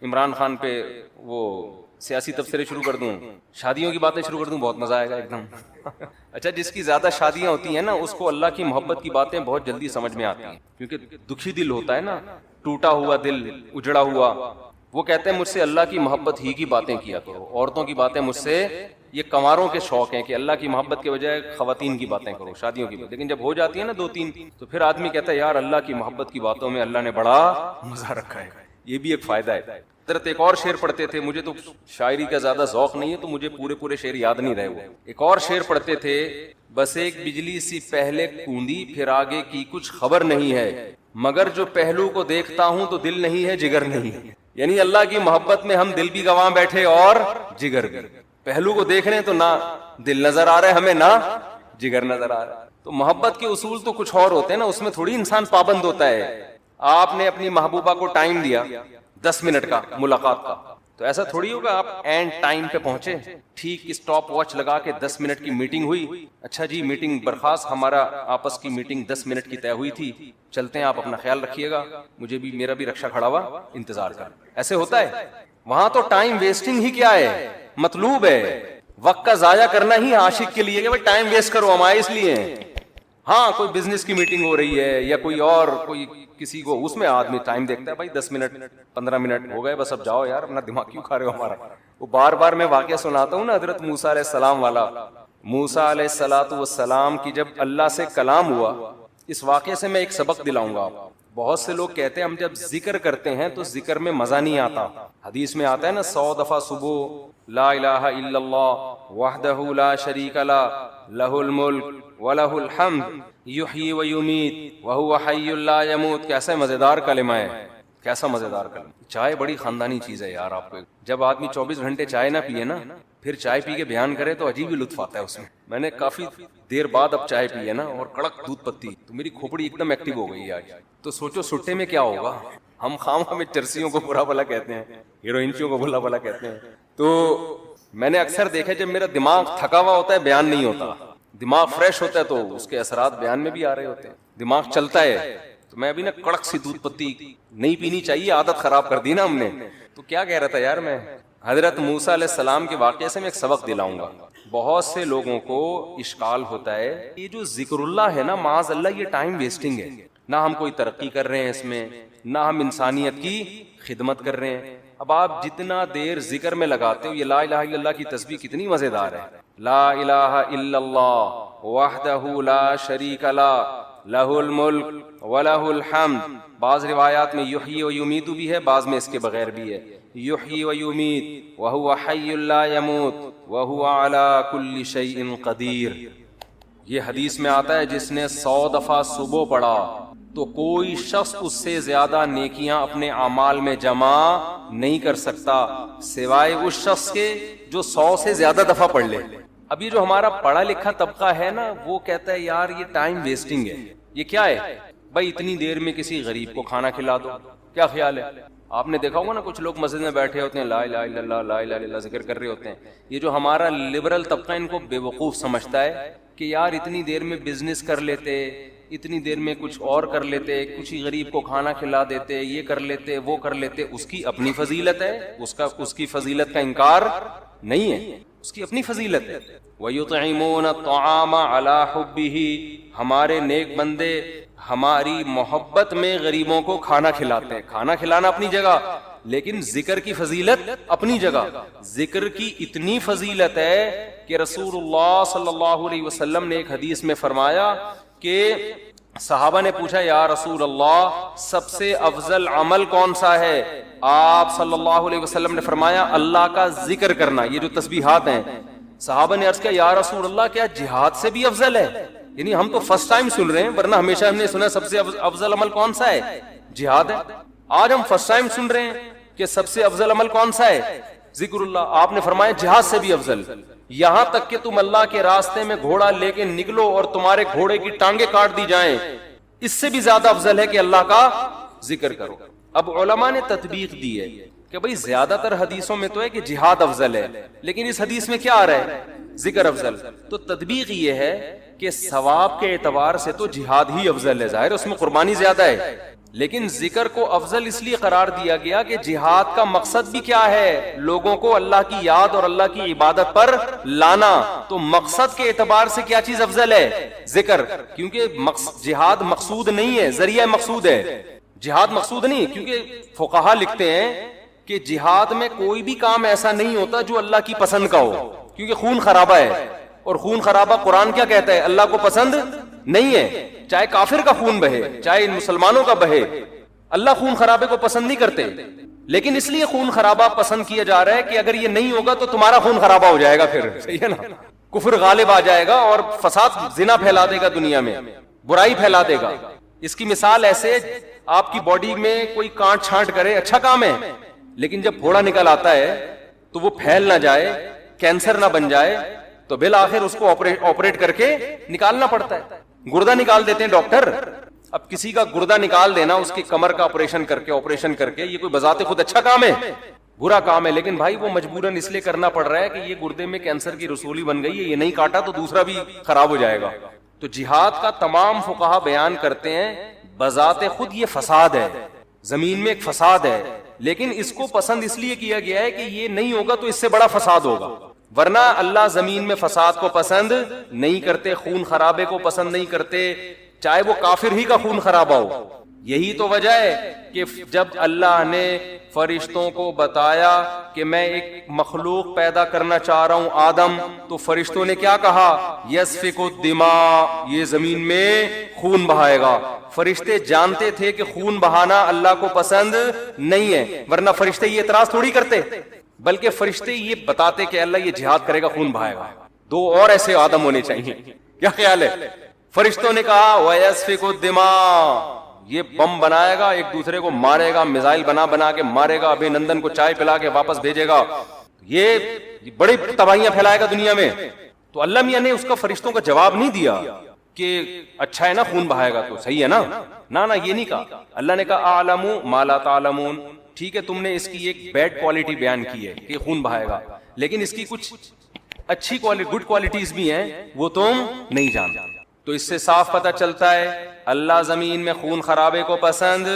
A: عمران خان پہ وہ سیاسی تبصرے شروع کر دوں, شادیوں کی باتیں شروع کر دوں, بہت مزہ آئے گا ایک دم. اچھا, جس کی زیادہ شادیاں ہوتی ہیں نا اس کو اللہ کی محبت کی باتیں بہت جلدی سمجھ میں آتی ہیں, کیونکہ دکھی دل ہوتا ہے نا, ٹوٹا ہوا دل, اجڑا ہوا. وہ کہتے ہیں مجھ سے اللہ کی محبت ہی کی باتیں کیا کرو, عورتوں کی باتیں مجھ سے یہ کنواروں کے شوق ہیں کہ اللہ کی محبت کے بجائے خواتین کی باتیں کرو، شادیوں کی بات، لیکن جب ہو جاتی ہے نا 2-3 تو پھر آدمی کہتا ہے یار اللہ کی محبت کی باتوں میں اللہ نے بڑا مزہ رکھا ہے. یہ بھی ایک فائدہ ہے. حضرت ایک اور شعر پڑھتے تھے، مجھے تو شاعری کا زیادہ ذوق نہیں ہے تو مجھے پورے شعر یاد نہیں رہے. وہ ایک اور شعر پڑھتے تھے، بس ایک بجلی سی پہلے کوندی پھر آگے کی کچھ خبر نہیں ہے، مگر جو پہلو کو دیکھتا ہوں تو دل نہیں ہے جگر نہیں ہے. یعنی اللہ کی محبت میں ہم دل بھی گواں بیٹھے اور جگر بھی. پہلو کو دیکھ رہے ہیں تو نہ دل نظر آ رہا ہے ہمیں، نہ جگر نظر آ رہا ہے. تو محبت کے اصول تو کچھ اور ہوتے ہیں نا، اس میں تھوڑی انسان پابند ہوتا ہے. آپ نے اپنی محبوبہ کو ٹائم دیا 10 منٹ کا ملاقات کا، تو ایسا تھوڑی ہوگا آپ اینڈ ٹائم پہ پہنچے، ٹھیک اسٹاپ واچ لگا کے 10 منٹ کی میٹنگ ہوئی، اچھا جی میٹنگ برخاست، ہمارا آپس کی میٹنگ 10 منٹ کی طے ہوئی تھی، چلتے ہیں، آپ اپنا خیال رکھیے گا، مجھے بھی میرا بھی رکشا کھڑا ہوا انتظار کر. ایسے ہوتا ہے؟ وہاں تو ٹائم ویسٹنگ ہی کیا ہے، مطلوب ہے. وقت کا ضائع کرنا ہی عاشق کے لیے کہ بھائی ٹائم ویسٹ کرو، ہم آئے اس لیے ہیں. ہاں کوئی بزنس کی میٹنگ ہو رہی ہے یا کوئی اور کوئی کسی کو، اس میں آدمی ٹائم دیکھتا ہے، بھائی 10 منٹ 15 منٹ ہو گئے بس اب جاؤ یار، اپنا دماغ کیوں کھا رہے ہو ہمارا. وہ بار بار میں واقعہ سناتا ہوں نا حضرت موسیٰ علیہ السلام والا. موسیٰ علیہ السلام کی جب اللہ سے کلام ہوا، اس واقعے سے میں ایک سبق دلاؤں گا. بہت سے لوگ کہتے ہیں ہم جب ذکر کرتے ہیں تو ذکر میں مزہ نہیں آتا. حدیث میں آتا ہے نا 100 دفعہ صبح لا الہ الا اللہ وحدہ لا شریک لہ لہ الملک ولہ الحمد یحیی و یمیت وہو حی لا یموت. کیسا مزیدار کلمہ ہے، کیسا مزیدار کلمہ. چائے بڑی خاندانی چیز ہے یار. آپ کو جب آدمی 24 گھنٹے چائے نہ پیے نا، پھر چائے پی کے بیان کرے تو عجیب ہی لطف آتا ہے اس میں. میں نے کافی دیر بعد اب چائے پی ہے نا اور کڑک دودھ پتی، تو میری کھوپڑی ایک دم ایکٹیو ہو گئی ہے آج. تو سوچو سٹے میں کیا ہوگا. ہم خام ہمیں چرسیوں کو برا بلا کہتے ہیں، ہیروئنچیوں کو برا بلا کہتے ہیں. تو میں نے اکثر دیکھا جب میرا دماغ تھکا ہوا ہوتا ہے بیان نہیں ہوتا، دماغ فریش ہوتا ہے تو اس کے اثرات بیان میں بھی آ رہے ہوتے ہیں. دماغ چلتا ہے. تو میں ابھی نا کڑک سی دودھ پتی نہیں پینی چاہیے، عادت خراب کر دی نا ہم نے. تو کیا کہہ رہا تھا یار میں، حضرت موسیٰ علیہ السلام کے واقعے سے میں ایک سبق دلاؤں گا. بہت سے لوگوں کو اشکال ہوتا ہے یہ جو ذکر اللہ ہے نا، معاذ اللہ یہ ٹائم ویسٹنگ ہے. نہ ہم کوئی ترقی کر رہے ہیں اس میں، نہ ہم انسانیت کی خدمت کر رہے ہیں. اب آپ جتنا دیر ذکر میں لگاتے ہو، یہ لا الہ الا اللہ کی تسبیح کتنی مزیدار ہے. لا الہ الا اللہ وحدہ لا شریک لہ لہ الملک ولہ الحمد. بعض روایات میں یحیی و یمیت بھی ہے، بعض میں اس کے بغیر بھی ہے. یحیی و یمیت وہو حی لا یموت وہو علی کل شیء قدیر. یہ حدیث میں آتا ہے جس نے 100 دفعہ صبح پڑھا تو کوئی شخص اس سے زیادہ نیکیاں اپنے اعمال میں جمع نہیں کر سکتا سوائے اس شخص کے جو 100 سے زیادہ دفعہ پڑھ لے. اب یہ جو ہمارا پڑھا لکھا طبقہ ہے نا، وہ کہتا ہے یار یہ ٹائم ویسٹنگ ہے. یہ کیا ہے بھائی، اتنی دیر میں کسی غریب کو کھانا کھلا دو. کیا خیال ہے؟ آپ نے دیکھا ہوگا نا کچھ لوگ مسجد میں بیٹھے ہوتے ہیں، لا الہ الا اللہ لا الہ الا اللہ ذکر کر رہے ہوتے ہیں. یہ جو ہمارا لبرل طبقہ ان کو بے وقوف سمجھتا ہے کہ یار اتنی دیر میں بزنس کر لیتے، اتنی دیر میں کچھ اور کر لیتے، کچھ غریب کو کھانا کھلا دیتے، یہ کر لیتے وہ کر لیتے. اس کی اپنی فضیلت ہے، اس کی فضیلت کا انکار نہیں ہے، اس کی اپنی فضیلت ہے. وَيُطْعِمُونَ الطَّعَامَ عَلَى حُبِّهِ. ہمارے نیک بندے ہماری محبت میں غریبوں کو کھانا کھلاتے ہیں. کھانا کھلانا اپنی جگہ، لیکن ذکر کی فضیلت اپنی جگہ. ذکر کی اتنی فضیلت ہے کہ رسول اللہ صلی اللہ علیہ وسلم نے ایک حدیث میں فرمایا کہ صحابہ نے پوچھا یا رسول اللہ سب سے افضل عمل کون سا ہے؟ آپ صلی اللہ علیہ وسلم نے فرمایا اللہ کا ذکر کرنا. یہ جو تسبیحات ہیں، صحابہ نے عرض کیا یا رسول اللہ کیا جہاد سے بھی افضل ہے؟ یعنی ہم تو فرسٹ ٹائم سن رہے ہیں، ورنہ ہمیشہ ہم نے سنا سب سے افضل عمل کون سا ہے؟ جہاد ہے. آج ہم فرسٹ ٹائم سن رہے ہیں کہ سب سے افضل عمل کون سا ہے؟ ذکر اللہ. آپ نے فرمایا جہاد سے بھی افضل. یہاں تک کہ تم اللہ کے راستے میں گھوڑا لے کے نکلو اور تمہارے گھوڑے کی ٹانگیں کاٹ دی جائیں، اس سے بھی زیادہ افضل ہے کہ اللہ کا ذکر کرو. اب علماء نے تطبیق دی ہے کہ بھئی زیادہ تر حدیثوں میں تو ہے کہ جہاد افضل ہے، لیکن اس حدیث میں کیا آ رہا ہے؟ ذکر افضل. تو تطبیق یہ ہے کہ ثواب کے اعتبار سے تو جہاد ہی افضل ہے، ظاہر اس میں قربانی زیادہ ہے، لیکن ذکر کو افضل اس لیے قرار دیا گیا کہ جہاد کا مقصد بھی کیا ہے؟ لوگوں کو اللہ کی یاد اور اللہ کی عبادت پر لانا. تو مقصد کے اعتبار سے کیا چیز افضل ہے؟ ذکر. کیونکہ جہاد مقصود نہیں ہے، ذریعہ مقصود ہے. جہاد مقصود نہیں، کیونکہ فقہا لکھتے ہیں کہ جہاد میں کوئی بھی کام ایسا نہیں ہوتا جو اللہ کی پسند کا ہو.
C: کیونکہ خون خرابہ ہے، اور خون خرابہ قرآن کیا کہتا ہے؟ اللہ کو پسند نہیں ہے. چاہے کافر کا خون بہے، چاہے مسلمانوں کا بہے، اللہ خون خرابے کو پسند نہیں کرتے. لیکن اس لیے خون خرابہ پسند کیا جا رہا ہے کہ اگر یہ نہیں ہوگا تو تمہارا خون خرابہ ہو جائے گا، پھر صحیح ہے نا، کفر غالب آ جائے گا اور فساد، زنا پھیلا دے گا دنیا میں، برائی پھیلا دے گا. اس کی مثال ایسے، آپ کی باڈی میں کوئی کانٹ چھانٹ کرے اچھا کام ہے، لیکن جب پھوڑا نکل آتا ہے تو وہ پھیل نہ جائے، کینسر نہ بن جائے، تو بالآخر اس کو آپریٹ کر کے نکالنا پڑتا ہے. گردہ نکال دیتے ہیں ڈاکٹر. اب کسی کا گردہ نکال دینا، اس کی کمر کا آپریشن کر کے یہ کوئی بذات خود اچھا کام ہے؟ برا کام ہے. لیکن بھائی وہ مجبوراً اس لیے کرنا پڑ رہا ہے کہ یہ گردے میں کینسر کی رسولی بن گئی ہے، یہ نہیں کاٹا تو دوسرا بھی خراب ہو جائے گا. تو جہاد کا تمام فقہا بیان کرتے ہیں بذات خود یہ فساد ہے، زمین میں ایک فساد ہے، لیکن اس کو پسند اس لیے کیا گیا ہے کہ یہ نہیں ہوگا تو اس سے بڑا فساد ہوگا. ورنہ اللہ زمین میں فساد کو پسند نہیں کرتے، خون خرابے کو پسند نہیں کرتے، چاہے وہ کافر ہی کا خون خرابہ ہو. یہی تو وجہ ہے کہ جب اللہ نے فرشتوں کو بتایا کہ میں ایک مخلوق پیدا کرنا چاہ رہا ہوں آدم، تو فرشتوں نے کیا کہا؟ یسفک الدماء، یہ زمین میں خون بہائے گا. فرشتے جانتے تھے کہ خون بہانا اللہ کو پسند نہیں ہے، ورنہ فرشتے یہ اعتراض تھوڑی کرتے، بلکہ فرشتے یہ بتاتے کہ اللہ یہ جہاد کرے گا، خون بہائے گا. دو اور ایسے آدم ہونے چاہیے. کیا خیال ہے؟ فرشتوں نے کہا وَيَسْفِكُ الدِّمَاء، یہ بم بنائے گا، ایک دوسرے کو مارے گا، میزائل بنا کے مارے گا، ابھی نندن کو چائے پلا کے واپس بھیجے گا، یہ بڑی تباہیاں پھیلائے گا دنیا میں. تو اللہ میاں نے اس کا فرشتوں کا جواب نہیں دیا کہ اچھا ہے نا خون بہائے گا تو صحیح ہے نا، نہ یہ نہیں کہا. اللہ نے کہا اعلم ما لا تعلمون، ٹھیک ہے تم نے اس کی ایک بیڈ کوالٹی بیان کی ہے کہ خون بہائے گا، لیکن اس کی کچھ اچھی گڈ کوالٹیز بھی ہیں، وہ تم نہیں جانتے. تو اس سے صاف پتہ چلتا ہے اللہ زمین میں خون خرابے کو پسند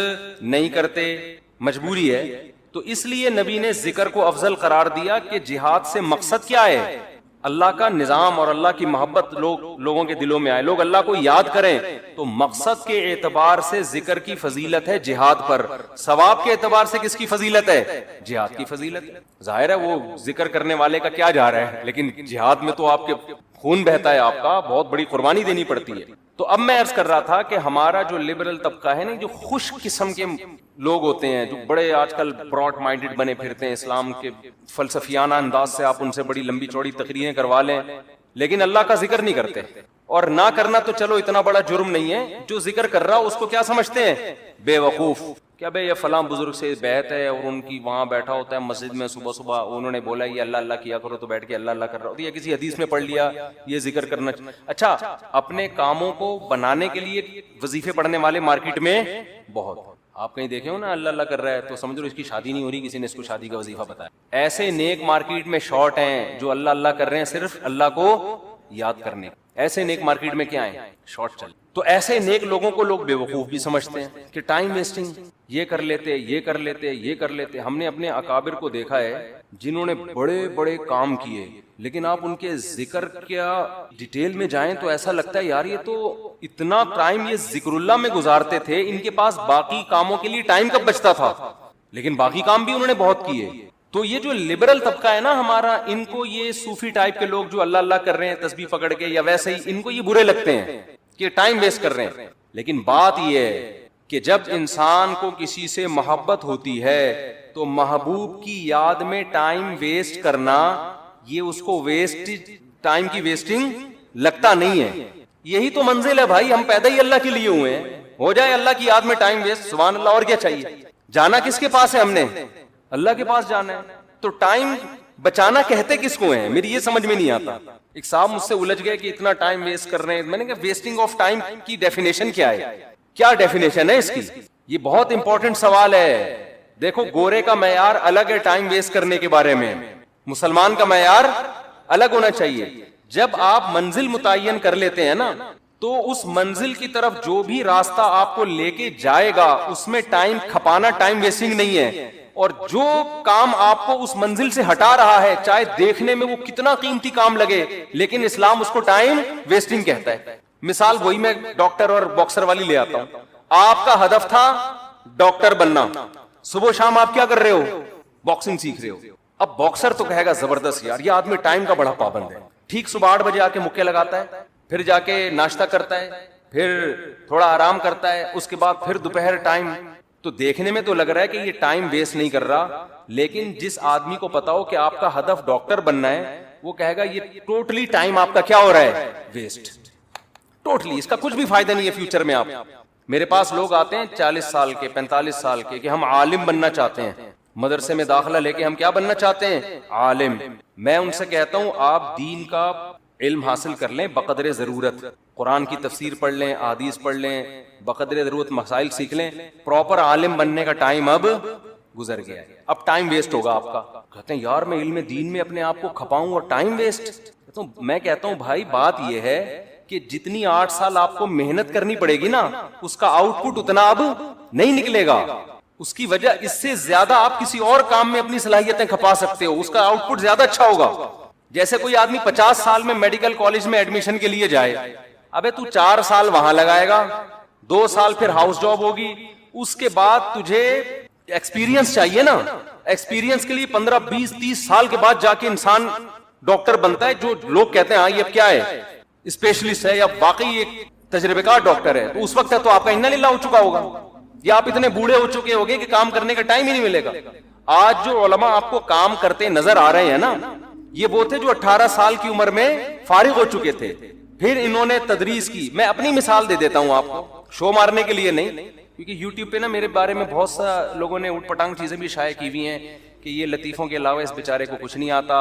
C: نہیں کرتے، مجبوری ہے. تو اس لیے نبی نے ذکر کو افضل قرار دیا کہ جہاد سے مقصد کیا ہے؟ اللہ کا نظام اور اللہ کی محبت لوگوں کے دلوں میں آئے، لوگ اللہ کو یاد کریں. تو مقصد کے اعتبار سے ذکر کی فضیلت ہے جہاد پر، ثواب کے اعتبار سے کس کی فضیلت ہے؟ جہاد کی فضیلت. ظاہر ہے وہ ذکر کرنے والے کا کیا جا رہا ہے، لیکن جہاد میں تو آپ کے خون بہتا ہے، آپ کا بہت بڑی قربانی دینی پڑتی ہے. تو اب میں عرض کر رہا تھا کہ ہمارا جو لبرل طبقہ ہے نا، جو خوش قسم کے لوگ ہوتے ہیں، جو بڑے آج کل براڈ مائنڈڈ بنے پھرتے ہیں، اسلام کے فلسفیانہ انداز سے آپ ان سے بڑی لمبی چوڑی تقریریں کروا لیں، لیکن اللہ کا ذکر نہیں کرتے. اور نہ کرنا تو چلو اتنا بڑا جرم نہیں ہے، جو ذکر کر رہا اس کو کیا سمجھتے ہیں؟ بے وقوف. کیا بھائی یہ فلاں بزرگ سے بیعت ہے اور ان کی وہاں بیٹھا ہوتا ہے مسجد میں، صبح انہوں نے بولا یہ اللہ اللہ کیا کرو تو بیٹھ کے اللہ اللہ کر رہا ہوتا ہے، یا کسی حدیث میں پڑھ لیا یہ ذکر کرنا. اچھا، اپنے کاموں کو بنانے کے لیے وظیفے پڑھنے والے مارکیٹ میں بہت. آپ کہیں دیکھے ہو نا اللہ اللہ کر رہا ہے تو سمجھ لو اس کی شادی نہیں ہو رہی، کسی نے اس کو شادی کا وظیفہ بتایا. ایسے نیک مارکیٹ میں شارٹ ہیں جو اللہ اللہ کر رہے ہیں صرف اللہ کو یاد کرنے. ایسے نیک مارکیٹ میں کیا ہیں؟ شارٹ چل. تو ایسے نیک لوگوں کو لوگ بے وقوف بھی سمجھتے ہیں کہ ٹائم ویسٹنگ، یہ کر لیتے. ہم نے اپنے اکابر کو دیکھا ہے جنہوں نے بڑے بڑے کام کیے، لیکن آپ ان کے ذکر کیا ڈیٹیل میں جائیں تو ایسا لگتا ہے یار یہ تو اتنا ٹائم یہ ذکر اللہ میں گزارتے تھے، ان کے پاس باقی کاموں کے لیے ٹائم کب بچتا تھا؟ لیکن باقی کام بھی انہوں نے بہت کیے. تو یہ جو لبرل طبقہ ہے نا ہمارا، ان کو یہ صوفی ٹائپ کے لوگ جو اللہ اللہ کر رہے ہیں تسبیح پکڑ کے یا ویسے ہی، ان کو یہ برے لگتے ہیں کہ ٹائم ویسٹ کر رہے ہیں. لیکن بات یہ ہے کہ جب انسان کو کسی سے محبت ہوتی ہے تو محبوب کی یاد میں ٹائم ویسٹ کرنا، یہ اس کو ٹائم کی ویسٹنگ لگتا نہیں ہے. یہی تو منزل ہے بھائی، ہم پیدا ہی اللہ کے لیے ہوئے ہیں. ہو جائے اللہ کی یاد میں ٹائم ویسٹ، سبحان اللہ، اور کیا چاہیے؟ جانا کس کے پاس ہے؟ ہم نے اللہ کے پاس جانا ہے. تو ٹائم بچانا کہتے کس کو ہیں؟ میری یہ سمجھ میں نہیں آتا. ایک صاحب مجھ سے الجھ گئے کہ اتنا ٹائم ویسٹ کر رہے ہیں. میں نے کہا ویسٹنگ آف ٹائم کی ڈیفینیشن کیا ہے؟ کیا ڈیفینیشن ہے اس کی؟ یہ بہت امپورٹنٹ سوال ہے. دیکھو گورے کا معیار الگ ہے ٹائم ویسٹ کرنے کے بارے میں، مسلمان کا معیار الگ ہونا چاہیے. جب آپ منزل متعین کر لیتے ہیں نا، تو اس منزل کی طرف جو بھی راستہ آپ کو لے کے جائے گا اس میں ٹائم کھپانا ٹائم ویسٹنگ نہیں ہے. اور جو کام آپ کو اس منزل سے ہٹا رہا ہے، چاہے دیکھنے میں وہ کتنا قیمتی کام لگے، لیکن اسلام اس کو ٹائم ویسٹنگ کہتا ہے. مثال وہی میں ڈاکٹر اور باکسر والی لے آتا ہوں. آپ کا ہدف تھا ڈاکٹر بننا، صبح شام آپ کیا کر رہے ہو؟ باکسنگ سیکھ رہے ہو. اب باکسر تو کہے گا زبردست یار یہ آدمی ٹائم کا بڑا پابند ہے, ٹھیک صبح 8 بجے آ کے مکے لگاتا ہے, پھر جا کے ناشتہ کرتا ہے, پھر تھوڑا آرام کرتا ہے, اس کے بعد پھر دوپہر ٹائم. تو دیکھنے میں تو لگ رہا ہے کہ یہ ٹائم ویسٹ نہیں کر رہا, لیکن جس آدمی کو پتا ہو کہ آپ کا ہدف ڈاکٹر بننا ہے وہ کہے گا یہ ٹوٹلی ٹائم آپ کا کیا ہو رہا ہے, ویسٹ. ٹوٹلی اس کا کچھ بھی فائدہ نہیں ہے فیوچر میں. آپ میرے پاس لوگ آتے ہیں 40 سال کے 45 سال کے کہ ہم عالم بننا چاہتے ہیں, مدرسے میں داخلہ لے کے ہم کیا بننا چاہتے ہیں, عالم. میں ان سے کہتا ہوں آپ دین کا علم حاصل کر لیں بقدر ضرورت, قرآن کی تفسیر پڑھ لیں, حدیث پڑھ لیں, بقدر ضرورت مسائل سیکھ لیں. پراپر عالم بننے کا ٹائم اب گزر گیا ہے, اب ٹائم ویسٹ ہوگا آپ کا. کہتے ہیں یار میں علم دین میں اپنے آپ کو کھپاؤں اور ٹائم ویسٹ. میں کہتا ہوں بھائی بات یہ ہے کہ جتنی 8 سال آپ کو محنت کرنی پڑے گی نا اس کا آؤٹ پٹ اتنا اب نہیں نکلے گا. اس کی وجہ اس سے زیادہ آپ کسی اور کام میں اپنی صلاحیتیں کھپا سکتے ہو, اس کا آؤٹ پٹ زیادہ اچھا ہوگا. جیسے کوئی آدمی 50 سال میں میڈیکل کالج میں ایڈمیشن کے لیے جائے, ابے تو 4 سال وہاں لگائے گا, 2 سال پھر ہاؤس جاب ہوگی, اس کے بعد تجھے ایکسپیرینس چاہیے نا. ایکسپیرینس کے لیے 15 20 30 سال کے بعد جا کے انسان ڈاکٹر بنتا ہے, جو لوگ کہتے ہیں ہاں یہ کیا ہے اسپیشلسٹ ہے یا واقعی ایک تجربے کار ڈاکٹر ہے. تو اس وقت تو آپ کا انا للہ ہو چکا ہوگا, یا آپ اتنے بوڑھے ہو چکے ہوگے کہ کام کرنے کا ٹائم ہی نہیں ملے گا. آج جو علماء آپ کو کام کرتے نظر آ رہے ہیں نا, یہ وہ تھے جو 18 سال کی عمر میں فارغ ہو چکے تھے, پھر انہوں نے تدریس کی. میں اپنی مثال دے دیتا ہوں آپ کو, شو مارنے کے لیے نہیں, کیونکہ یوٹیوب پہ نا میرے بارے میں بہت سا لوگوں نے اوٹ پٹانگ چیزیں بھی شائع کی ہوئی ہیں کہ یہ لطیفوں کے علاوہ اس بیچارے کو کچھ نہیں آتا,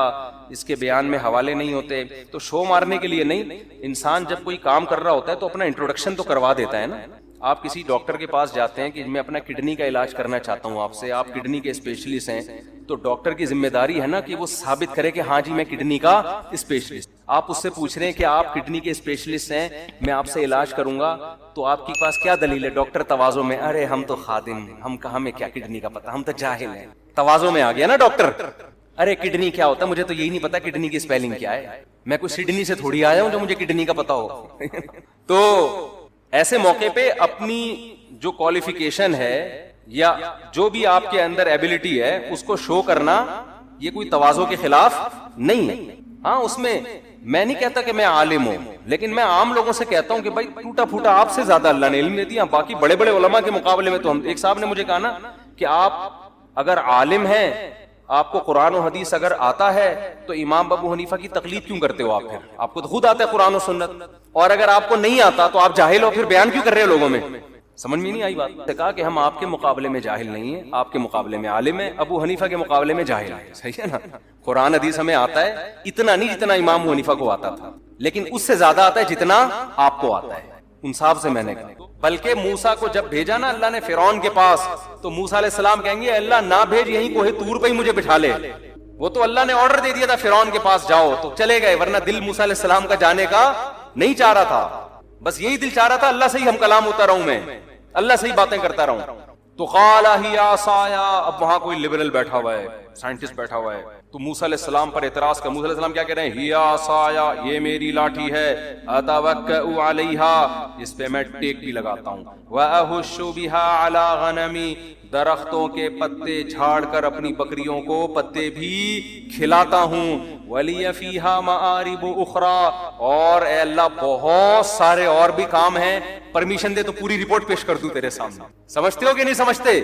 C: اس کے بیان میں حوالے نہیں ہوتے. تو شو مارنے کے لیے نہیں, انسان جب کوئی کام کر رہا ہوتا ہے تو اپنا انٹروڈکشن تو کروا دیتا ہے نا. آپ کسی ڈاکٹر کے پاس جاتے ہیں کہ میں اپنا کڈنی کا علاج کرنا چاہتا ہوں آپ سے, آپ کڈنی کے اسپیشلسٹ ہیں, تو ڈاکٹر کی ذمہ داری ہے نا کہ وہ ثابت کرے کہ ہاں جی میں کڈنی کا اسپیشلسٹ. آپ اس سے پوچھ رہے ہیں کہ آپ کڈنی کے اسپیشلسٹ ہیں, میں آپ سے علاج کروں گا, تو آپ کے پاس کیا دلیل ہے؟ ڈاکٹر تواضع میں, ارے ہم تو خادم, ہم کہاں میں کیا کڈنی کا پتہ, ہم تو جاہل ہیں. تواضع میں آ گیا نا ڈاکٹر, ارے کڈنی کیا ہوتا ہے, مجھے تو یہی نہیں پتا کڈنی کی اسپیلنگ کیا ہے, میں کوئی سڈنی سے تھوڑی آیا ہوں جو مجھے کڈنی کا پتا ہو. تو ایسے موقع پہ اپنی جو کوالیفیکیشن ہے یا جو بھی آپ کے اندر ایبلٹی ہے اس کو شو کرنا یہ کوئی تواضع کے خلاف نہیں ہے. ہاں اس میں میں نہیں کہتا کہ میں عالم ہوں, لیکن میں عام لوگوں سے کہتا ہوں کہ بھائی ٹوٹا پھوٹا آپ سے زیادہ اللہ نے علم دے دیا, باقی بڑے بڑے علماء کے مقابلے میں تو ہم. ایک صاحب نے مجھے کہا نا کہ آپ اگر عالم ہیں, آپ کو قرآن و حدیث اگر آتا ہے تو امام ابو حنیفہ کی تقلید کیوں کرتے ہو آپ؟ پھر آپ کو تو خود آتا ہے قرآن و سنت, اور اگر آپ کو نہیں آتا تو آپ جاہل ہو, پھر بیان کیوں کر رہے ہو لوگوں میں؟ سمجھ میں نہیں آئی بات. کہا کہ ہم آپ کے مقابلے میں جاہل نہیں ہیں, آپ کے مقابلے میں عالم ہیں, ابو حنیفہ کے مقابلے میں جاہل ہیں. صحیح ہے نا, قرآن حدیث ہمیں آتا ہے اتنا نہیں جتنا امام ابو حنیفہ کو آتا تھا, لیکن اس سے زیادہ آتا ہے جتنا آپ کو آتا ہے. انصاف سے میں نے کہا. بلکہ موسیٰ کو جب بھیجا نا اللہ نے فرعون کے پاس, تو موسیٰ علیہ السلام کہیں گے اللہ نہ بھیج, یہیں کوہ طور پہ ہی مجھے بٹھا لے. وہ تو اللہ نے آرڈر دے دیا تھا فرعون کے پاس جاؤ, تو چلے گئے, ورنہ دل موسیٰ علیہ السلام کا جانے کا نہیں چاہ رہا تھا. بس یہی دل چاہ رہا تھا اللہ سے ہی ہم کلام ہوتا رہوں, میں اللہ سے ہی باتیں کرتا رہوں. تو قال ہی عصایا, اب وہاں کوئی لبرل بیٹھا ہوا ہے, سائنٹسٹ بیٹھا ہوا ہے, تو موسیٰ علیہ السلام پر اعتراض کر. موسیٰ علیہ السلام کیا کہہ رہے ہیں؟ ہی عصایا, یہ میری لاٹھی ہے, اتوکأ علیہا, اس پہ میں ٹیک بھی لگاتا ہوں, واہش بہا علی غنمی, درختوں کے پتے جھاڑ کر اپنی بکریوں کو پتے بھی کھلاتا ہوں, ولی فیہا مآرب اخری, اور اے اللہ بہت سارے اور بھی کام ہیں, پرمیشن دے تو پوری رپورٹ پیش کر دوں تیرے سامنے. سمجھتے ہو کہ نہیں سمجھتے؟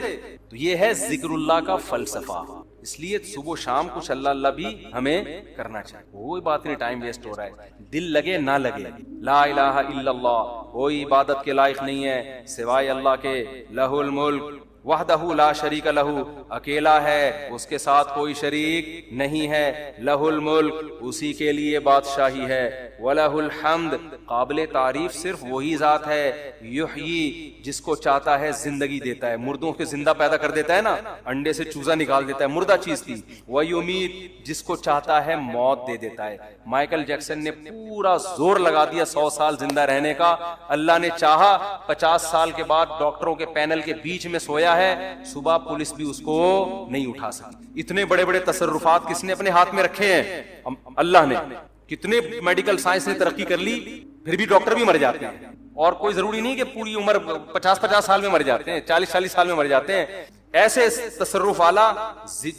C: تو یہ ہے ذکر اللہ کا فلسفہ. اس لیے صبح و شام کچھ اللہ اللہ بھی ہمیں کرنا چاہیے. کوئی بات نہیں ٹائم ویسٹ ہو رہا ہے, دل لگے نہ لگے, لا الہ الا اللہ, کوئی عبادت کے لائق نہیں ہے سوائے اللہ کے, لہ الملک وحدہ لا شریک لہ, اکیلا ہے, اس کے ساتھ کوئی شریک نہیں ہے, لہ الملک, اسی کے لیے بادشاہی ہے, وَلَهُ الْحَمْدُ, قابل تعریف صرف وہی ذات ہے, یحیی, جس کو چاہتا ہے زندگی دیتا ہے, مردوں کے زندہ پیدا کر دیتا ہے نا, انڈے سے چوزا نکال دیتا ہے, مردہ چیز تھی, وَيُمِيتُ, جس کو چاہتا ہے موت دے دیتا ہے. مائیکل جیکسن نے پورا زور لگا دیا 100 سال زندہ رہنے کا, اللہ نے چاہا 50 سال کے بعد ڈاکٹروں کے پینل کے بیچ میں سویا ہے, صبح پولیس بھی اس کو نہیں اٹھا سکتی. اتنے بڑے بڑے تصرفات کس نے اپنے ہاتھ میں رکھے ہیں؟ اللہ نے. کتنے میڈیکل سائنس نے ترقی کر لی, پھر بھی ڈاکٹر بھی مر جاتے ہیں. اور کوئی ضروری نہیں کہ پوری عمر 50 سال میں مر جاتے ہیں، 40 سال میں مر جاتے ہیں. ایسے تصرف والا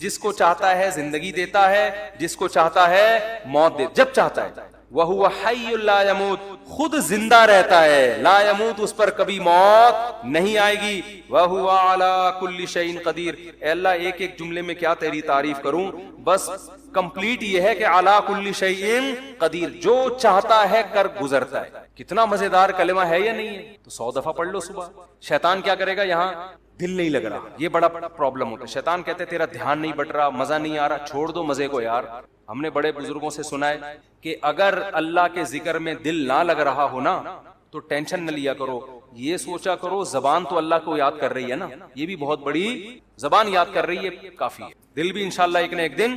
C: جس کو چاہتا ہے زندگی دیتا ہے، جس کو چاہتا ہے موت دے، جب چاہتا ہے. وَهُوَ حَيٌّ لَا يَمُوتُ، خود زندہ رہتا ہے، لا يموت، اس پر کبھی موت نہیں آئے گی. وَهُوَ عَلَى كُلِّ شَيْءٍ قَدِيرٌ. اے اللہ ایک ایک جملے میں کیا تیری تعریف کروں، بس کمپلیٹ یہ ہے کہ عَلَى كُلِّ شَيْءٍ قدیر، جو چاہتا ہے کر گزرتا ہے. کتنا مزیدار کلمہ ہے یا نہیں ہے؟ تو 100 دفعہ پڑھ لو صبح. شیطان کیا کرے گا؟ یہاں دل نہیں لگ رہا، یہ بڑا پرابلم ہوتا ہے. شیطان کہتے تیرا دھیان نہیں بٹ رہا، مزہ نہیں آ رہا، چھوڑ دو مزے کو یار. ہم نے بڑے بزرگوں سے سنا ہے کہ اگر اللہ کے ذکر میں دل نہ لگ رہا ہو نا تو ٹینشن نہ لیا کرو، یہ سوچا کرو زبان تو اللہ کو یاد کر رہی ہے نا، یہ بھی بہت بڑی زبان یاد کر رہی ہے، کافی ہے. دل بھی انشاءاللہ ایک نہ ایک دن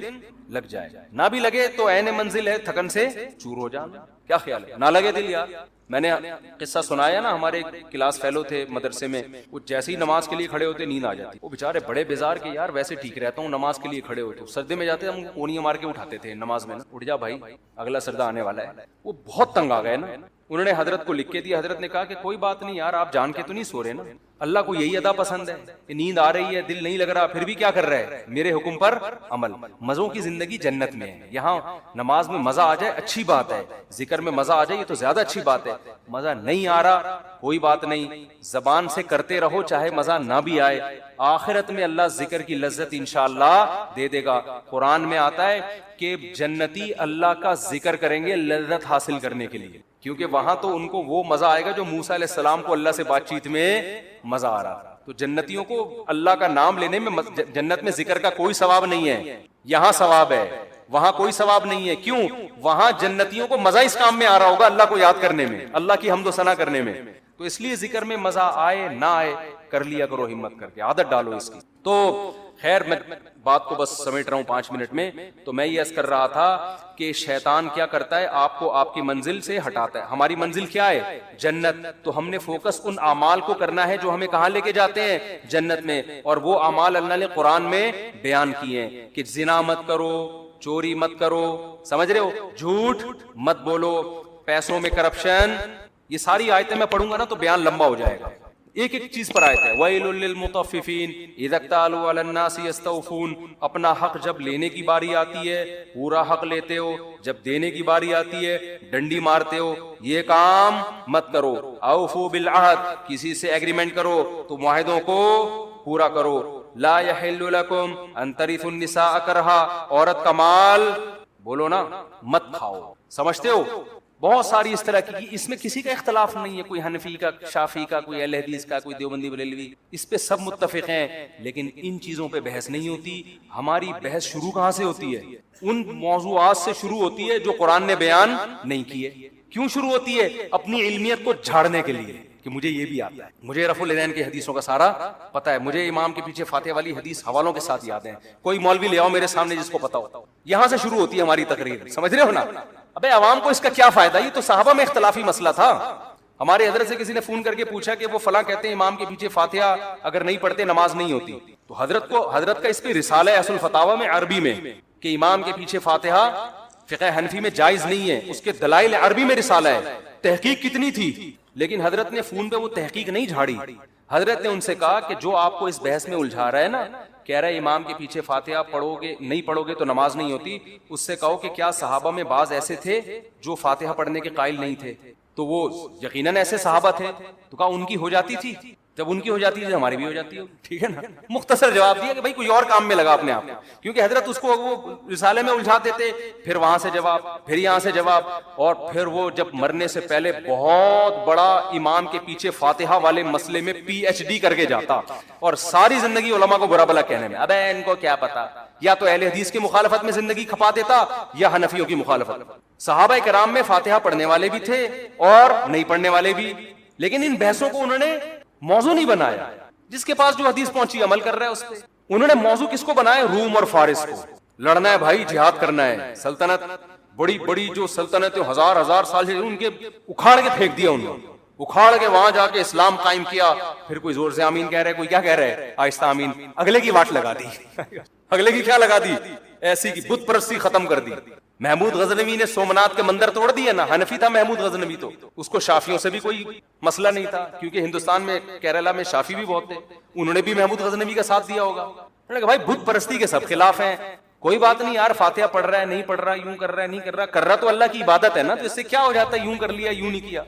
C: لگ جائے، نہ بھی لگے تو عین منزل ہے، تھکن سے چور ہو جانا. کیا خیال ہے؟ نہ لگے دل یار. میں نے قصہ سنایا نا، ہمارے کلاس فیلو تھے مدرسے میں، وہ جیسے ہی نماز کے لیے کھڑے ہوتے نیند آ جاتی. وہ بےچارے بڑے بیزار کے یار ویسے ٹھیک رہتا ہوں نماز کے لیے کھڑے ہوتے، سجدے میں جاتے ہم اونیاں مار کے اٹھاتے تھے نماز میں نا، اٹھ جا بھائی اگلا سجدہ آنے والا ہے. وہ بہت تنگ آ گئے نا، انہوں نے حضرت کو لکھ کے دیا. حضرت نے کہا کہ کوئی بات نہیں یار، آپ جان کے تو نہیں سو رہے نا، اللہ کو یہی ادا پسند ہے کہ نیند آ رہی ہے، دل نہیں لگ رہا، پھر بھی کیا کر رہے ہیں؟ میرے حکم پر عمل. مزوں کی زندگی جنت میں ہے. یہاں نماز میں مزہ آ جائے اچھی بات ہے، ذکر میں مزہ آ جائے یہ تو زیادہ اچھی بات ہے. مزہ نہیں آ رہا کوئی بات نہیں، زبان سے کرتے رہو چاہے مزہ نہ بھی آئے. آخرت میں اللہ ذکر کی لذت انشاءاللہ دے دے گا. قرآن میں آتا ہے کہ جنتی اللہ کا ذکر کریں گے لذت حاصل کرنے کے لیے، کیونکہ وہاں تو ان کو وہ مزہ آئے گا جو موسیٰ علیہ السلام کو اللہ سے بات چیت میں مزہ آ رہا. تو جنتیوں کو اللہ کا نام لینے میں جنت میں ذکر کا کوئی ثواب نہیں ہے، یہاں ثواب ہے، وہاں کوئی ثواب نہیں ہے. کیوں؟ وہاں جنتیوں کو مزہ اس کام میں آ رہا ہوگا، اللہ کو یاد کرنے میں، اللہ کی حمد و ثنا کرنے میں. تو اس لیے ذکر میں مزہ آئے نہ آئے کر لیا کرو، ہمت کر کے عادت ڈالو اس کی. تو خیر میں بات کو بس سمیٹ رہا ہوں 5 منٹ میں. تو میں یہ عرض کر رہا تھا کہ شیطان کیا کرتا ہے؟ آپ کو آپ کی منزل سے ہٹاتا ہے. ہماری منزل کیا ہے؟ جنت. تو ہم نے فوکس ان اعمال کو کرنا ہے جو ہمیں کہاں لے کے جاتے ہیں؟ جنت میں. اور وہ اعمال اللہ نے قرآن میں بیان کیے ہیں کہ زنا مت کرو، چوری مت کرو، سمجھ رہے ہو، جھوٹ مت بولو، پیسوں میں کرپشن. یہ ساری آیتیں میں پڑھوں گا نا تو بیان لمبا ہو جائے گا، ایک ایک چیز پر آیت ہے. وَيْلٌ لِّلْمُطَفِّفِينَ إِذَا اكْتَالُوا عَلَى النَّاسِ يَسْتَوْفُونَ. اپنا حق جب لینے کی باری آتی ہے پورا حق لیتے ہو، جب دینے کی باری آتی ہے ڈنڈی مارتے ہو. یہ کام مت کرو. اوفوا بالعہد، کسی سے ایگریمنٹ کرو تو معاہدوں کو پورا کرو. لا يحل لكم ان ترثوا النساء کرہا، عورت کا مال بولو نا مت کھاؤ. سمجھتے ہو؟ بہت ساری اس طرح کی، اس میں کسی کا اختلاف نہیں ہے، کوئی حنفی کا، شافعی کا، کوئی اہل حدیث کا، کوئی دیوبندی بریلوی، اس پہ سب متفق ہیں. لیکن ان چیزوں پہ بحث نہیں ہوتی. ہماری بحث شروع کہاں سے ہوتی ہے؟ ان موضوعات سے شروع ہوتی ہے جو قرآن نے بیان نہیں کیے. کیوں شروع ہوتی ہے؟ اپنی علمیت کو جھاڑنے کے لیے کہ مجھے یہ بھی آتا ہے، مجھے رفع الیدین کی حدیثوں کا سارا پتا ہے، مجھے امام کے پیچھے فاتحہ والی حدیث حوالوں کے ساتھ یاد ہیں. کوئی مولوی لے آؤ میرے سامنے جس کو پتا ہو. یہاں سے شروع ہوتی ہے ہماری تقریر. سمجھ رہے ہو نا؟ ابے عوام کو اس کا کیا فائدہ؟ یہ تو صحابہ میں اختلافی مسئلہ تھا. ہمارے حضرت سے کسی نے فون کر کے پوچھا کہ وہ فلاں کہتے ہیں امام کے پیچھے فاتحہ اگر نہیں پڑھتے نماز نہیں ہوتی. تو حضرت کا اس پہ رسالہ ہے اصل الفتاوی میں عربی میں کہ امام کے پیچھے فاتحہ فقہ حنفی میں جائز نہیں ہے. اس کے دلائل عربی میں رسالہ ہے. تحقیق کتنی تھی، لیکن حضرت نے فون پہ وہ تحقیق نہیں جھاڑی. حضرت نے ان سے کہا کہ جو آپ کو اس بحث میں الجھا رہا ہے نا، کہہ رہا ہے امام کے پیچھے فاتحہ نہیں پڑھو گے تو نماز نہیں ہوتی، اس سے کہو کہ کیا صحابہ میں بعض ایسے تھے جو فاتحہ پڑھنے کے قائل نہیں تھے؟ تو وہ یقیناً ایسے صحابہ تھے. تو کہا ان کی ہو جاتی تھی، جب ان کی ہو جاتی ہے ہماری بھی ہو جاتی ہے. ٹھیک ہے نا؟ مختصر جواب دیا کہ بھائی کوئی اور کام میں لگا اپنے آپ، کیونکہ حضرت اس کو وہ رسالے میں الجھاتے تھے، پھر وہاں سے جواب، پھر یہاں سے جواب، اور پھر وہ جب مرنے سے پہلے بہت بڑا امام کے پیچھے فاتحہ والے مسئلے میں PhD کر کے جاتا اور ساری زندگی علماء کو برا بلا کہنے میں. ابے ان کو کیا پتا، یا تو اہل حدیث کی مخالفت میں زندگی کھپا دیتا یا حنفیوں کی مخالفت. صحابہ کرام میں فاتحہ پڑھنے والے بھی تھے اور نہیں پڑھنے والے بھی، لیکن ان بحثوں کو انہوں نے موضوع نہیں بنایا. جس کے پاس جو حدیث پہنچی عمل کر رہا ہے اس پہ. انہوں نے موضوع کس کو بنایا؟ روم اور فارس کو. لڑنا ہے بھائی، جہاد کرنا ہے. سلطنت بڑی بڑی جو سلطنتیں ہزار سال سے ان کے اکھاڑ کے پھینک دیا، انہوں نے اکھاڑ کے وہاں جا کے اسلام قائم کیا. پھر کوئی زور سے آمین کہہ رہا ہے، کوئی کیا کہہ رہا ہے، آہستہ آمین. اگلے کی واٹ لگا دی، اگلے کی کیا لگا دی، ایسی کی بت پرستی ختم کر دی. محمود غزنوی نے سومنات کے مندر توڑ دیے نا, حنفی تھا محمود غزنوی, تو اس کو شافیوں سے بھی کوئی مسئلہ نہیں تھا, کیونکہ ہندوستان میں کیرلا میں شافی بھی بہت تھے, انہوں نے بھی محمود غزنوی کا ساتھ دیا ہوگا. انہوں نے کہا بھائی بت پرستی کے سب خلاف ہیں, کوئی بات نہیں یار, فاتحہ پڑھ رہا ہے نہیں پڑھ رہا, یوں کر رہا ہے نہیں کر رہا, کر رہا تو اللہ کی عبادت ہے نا, تو اس سے کیا ہو جاتا ہے, یوں کر لیا یوں نہیں کیا.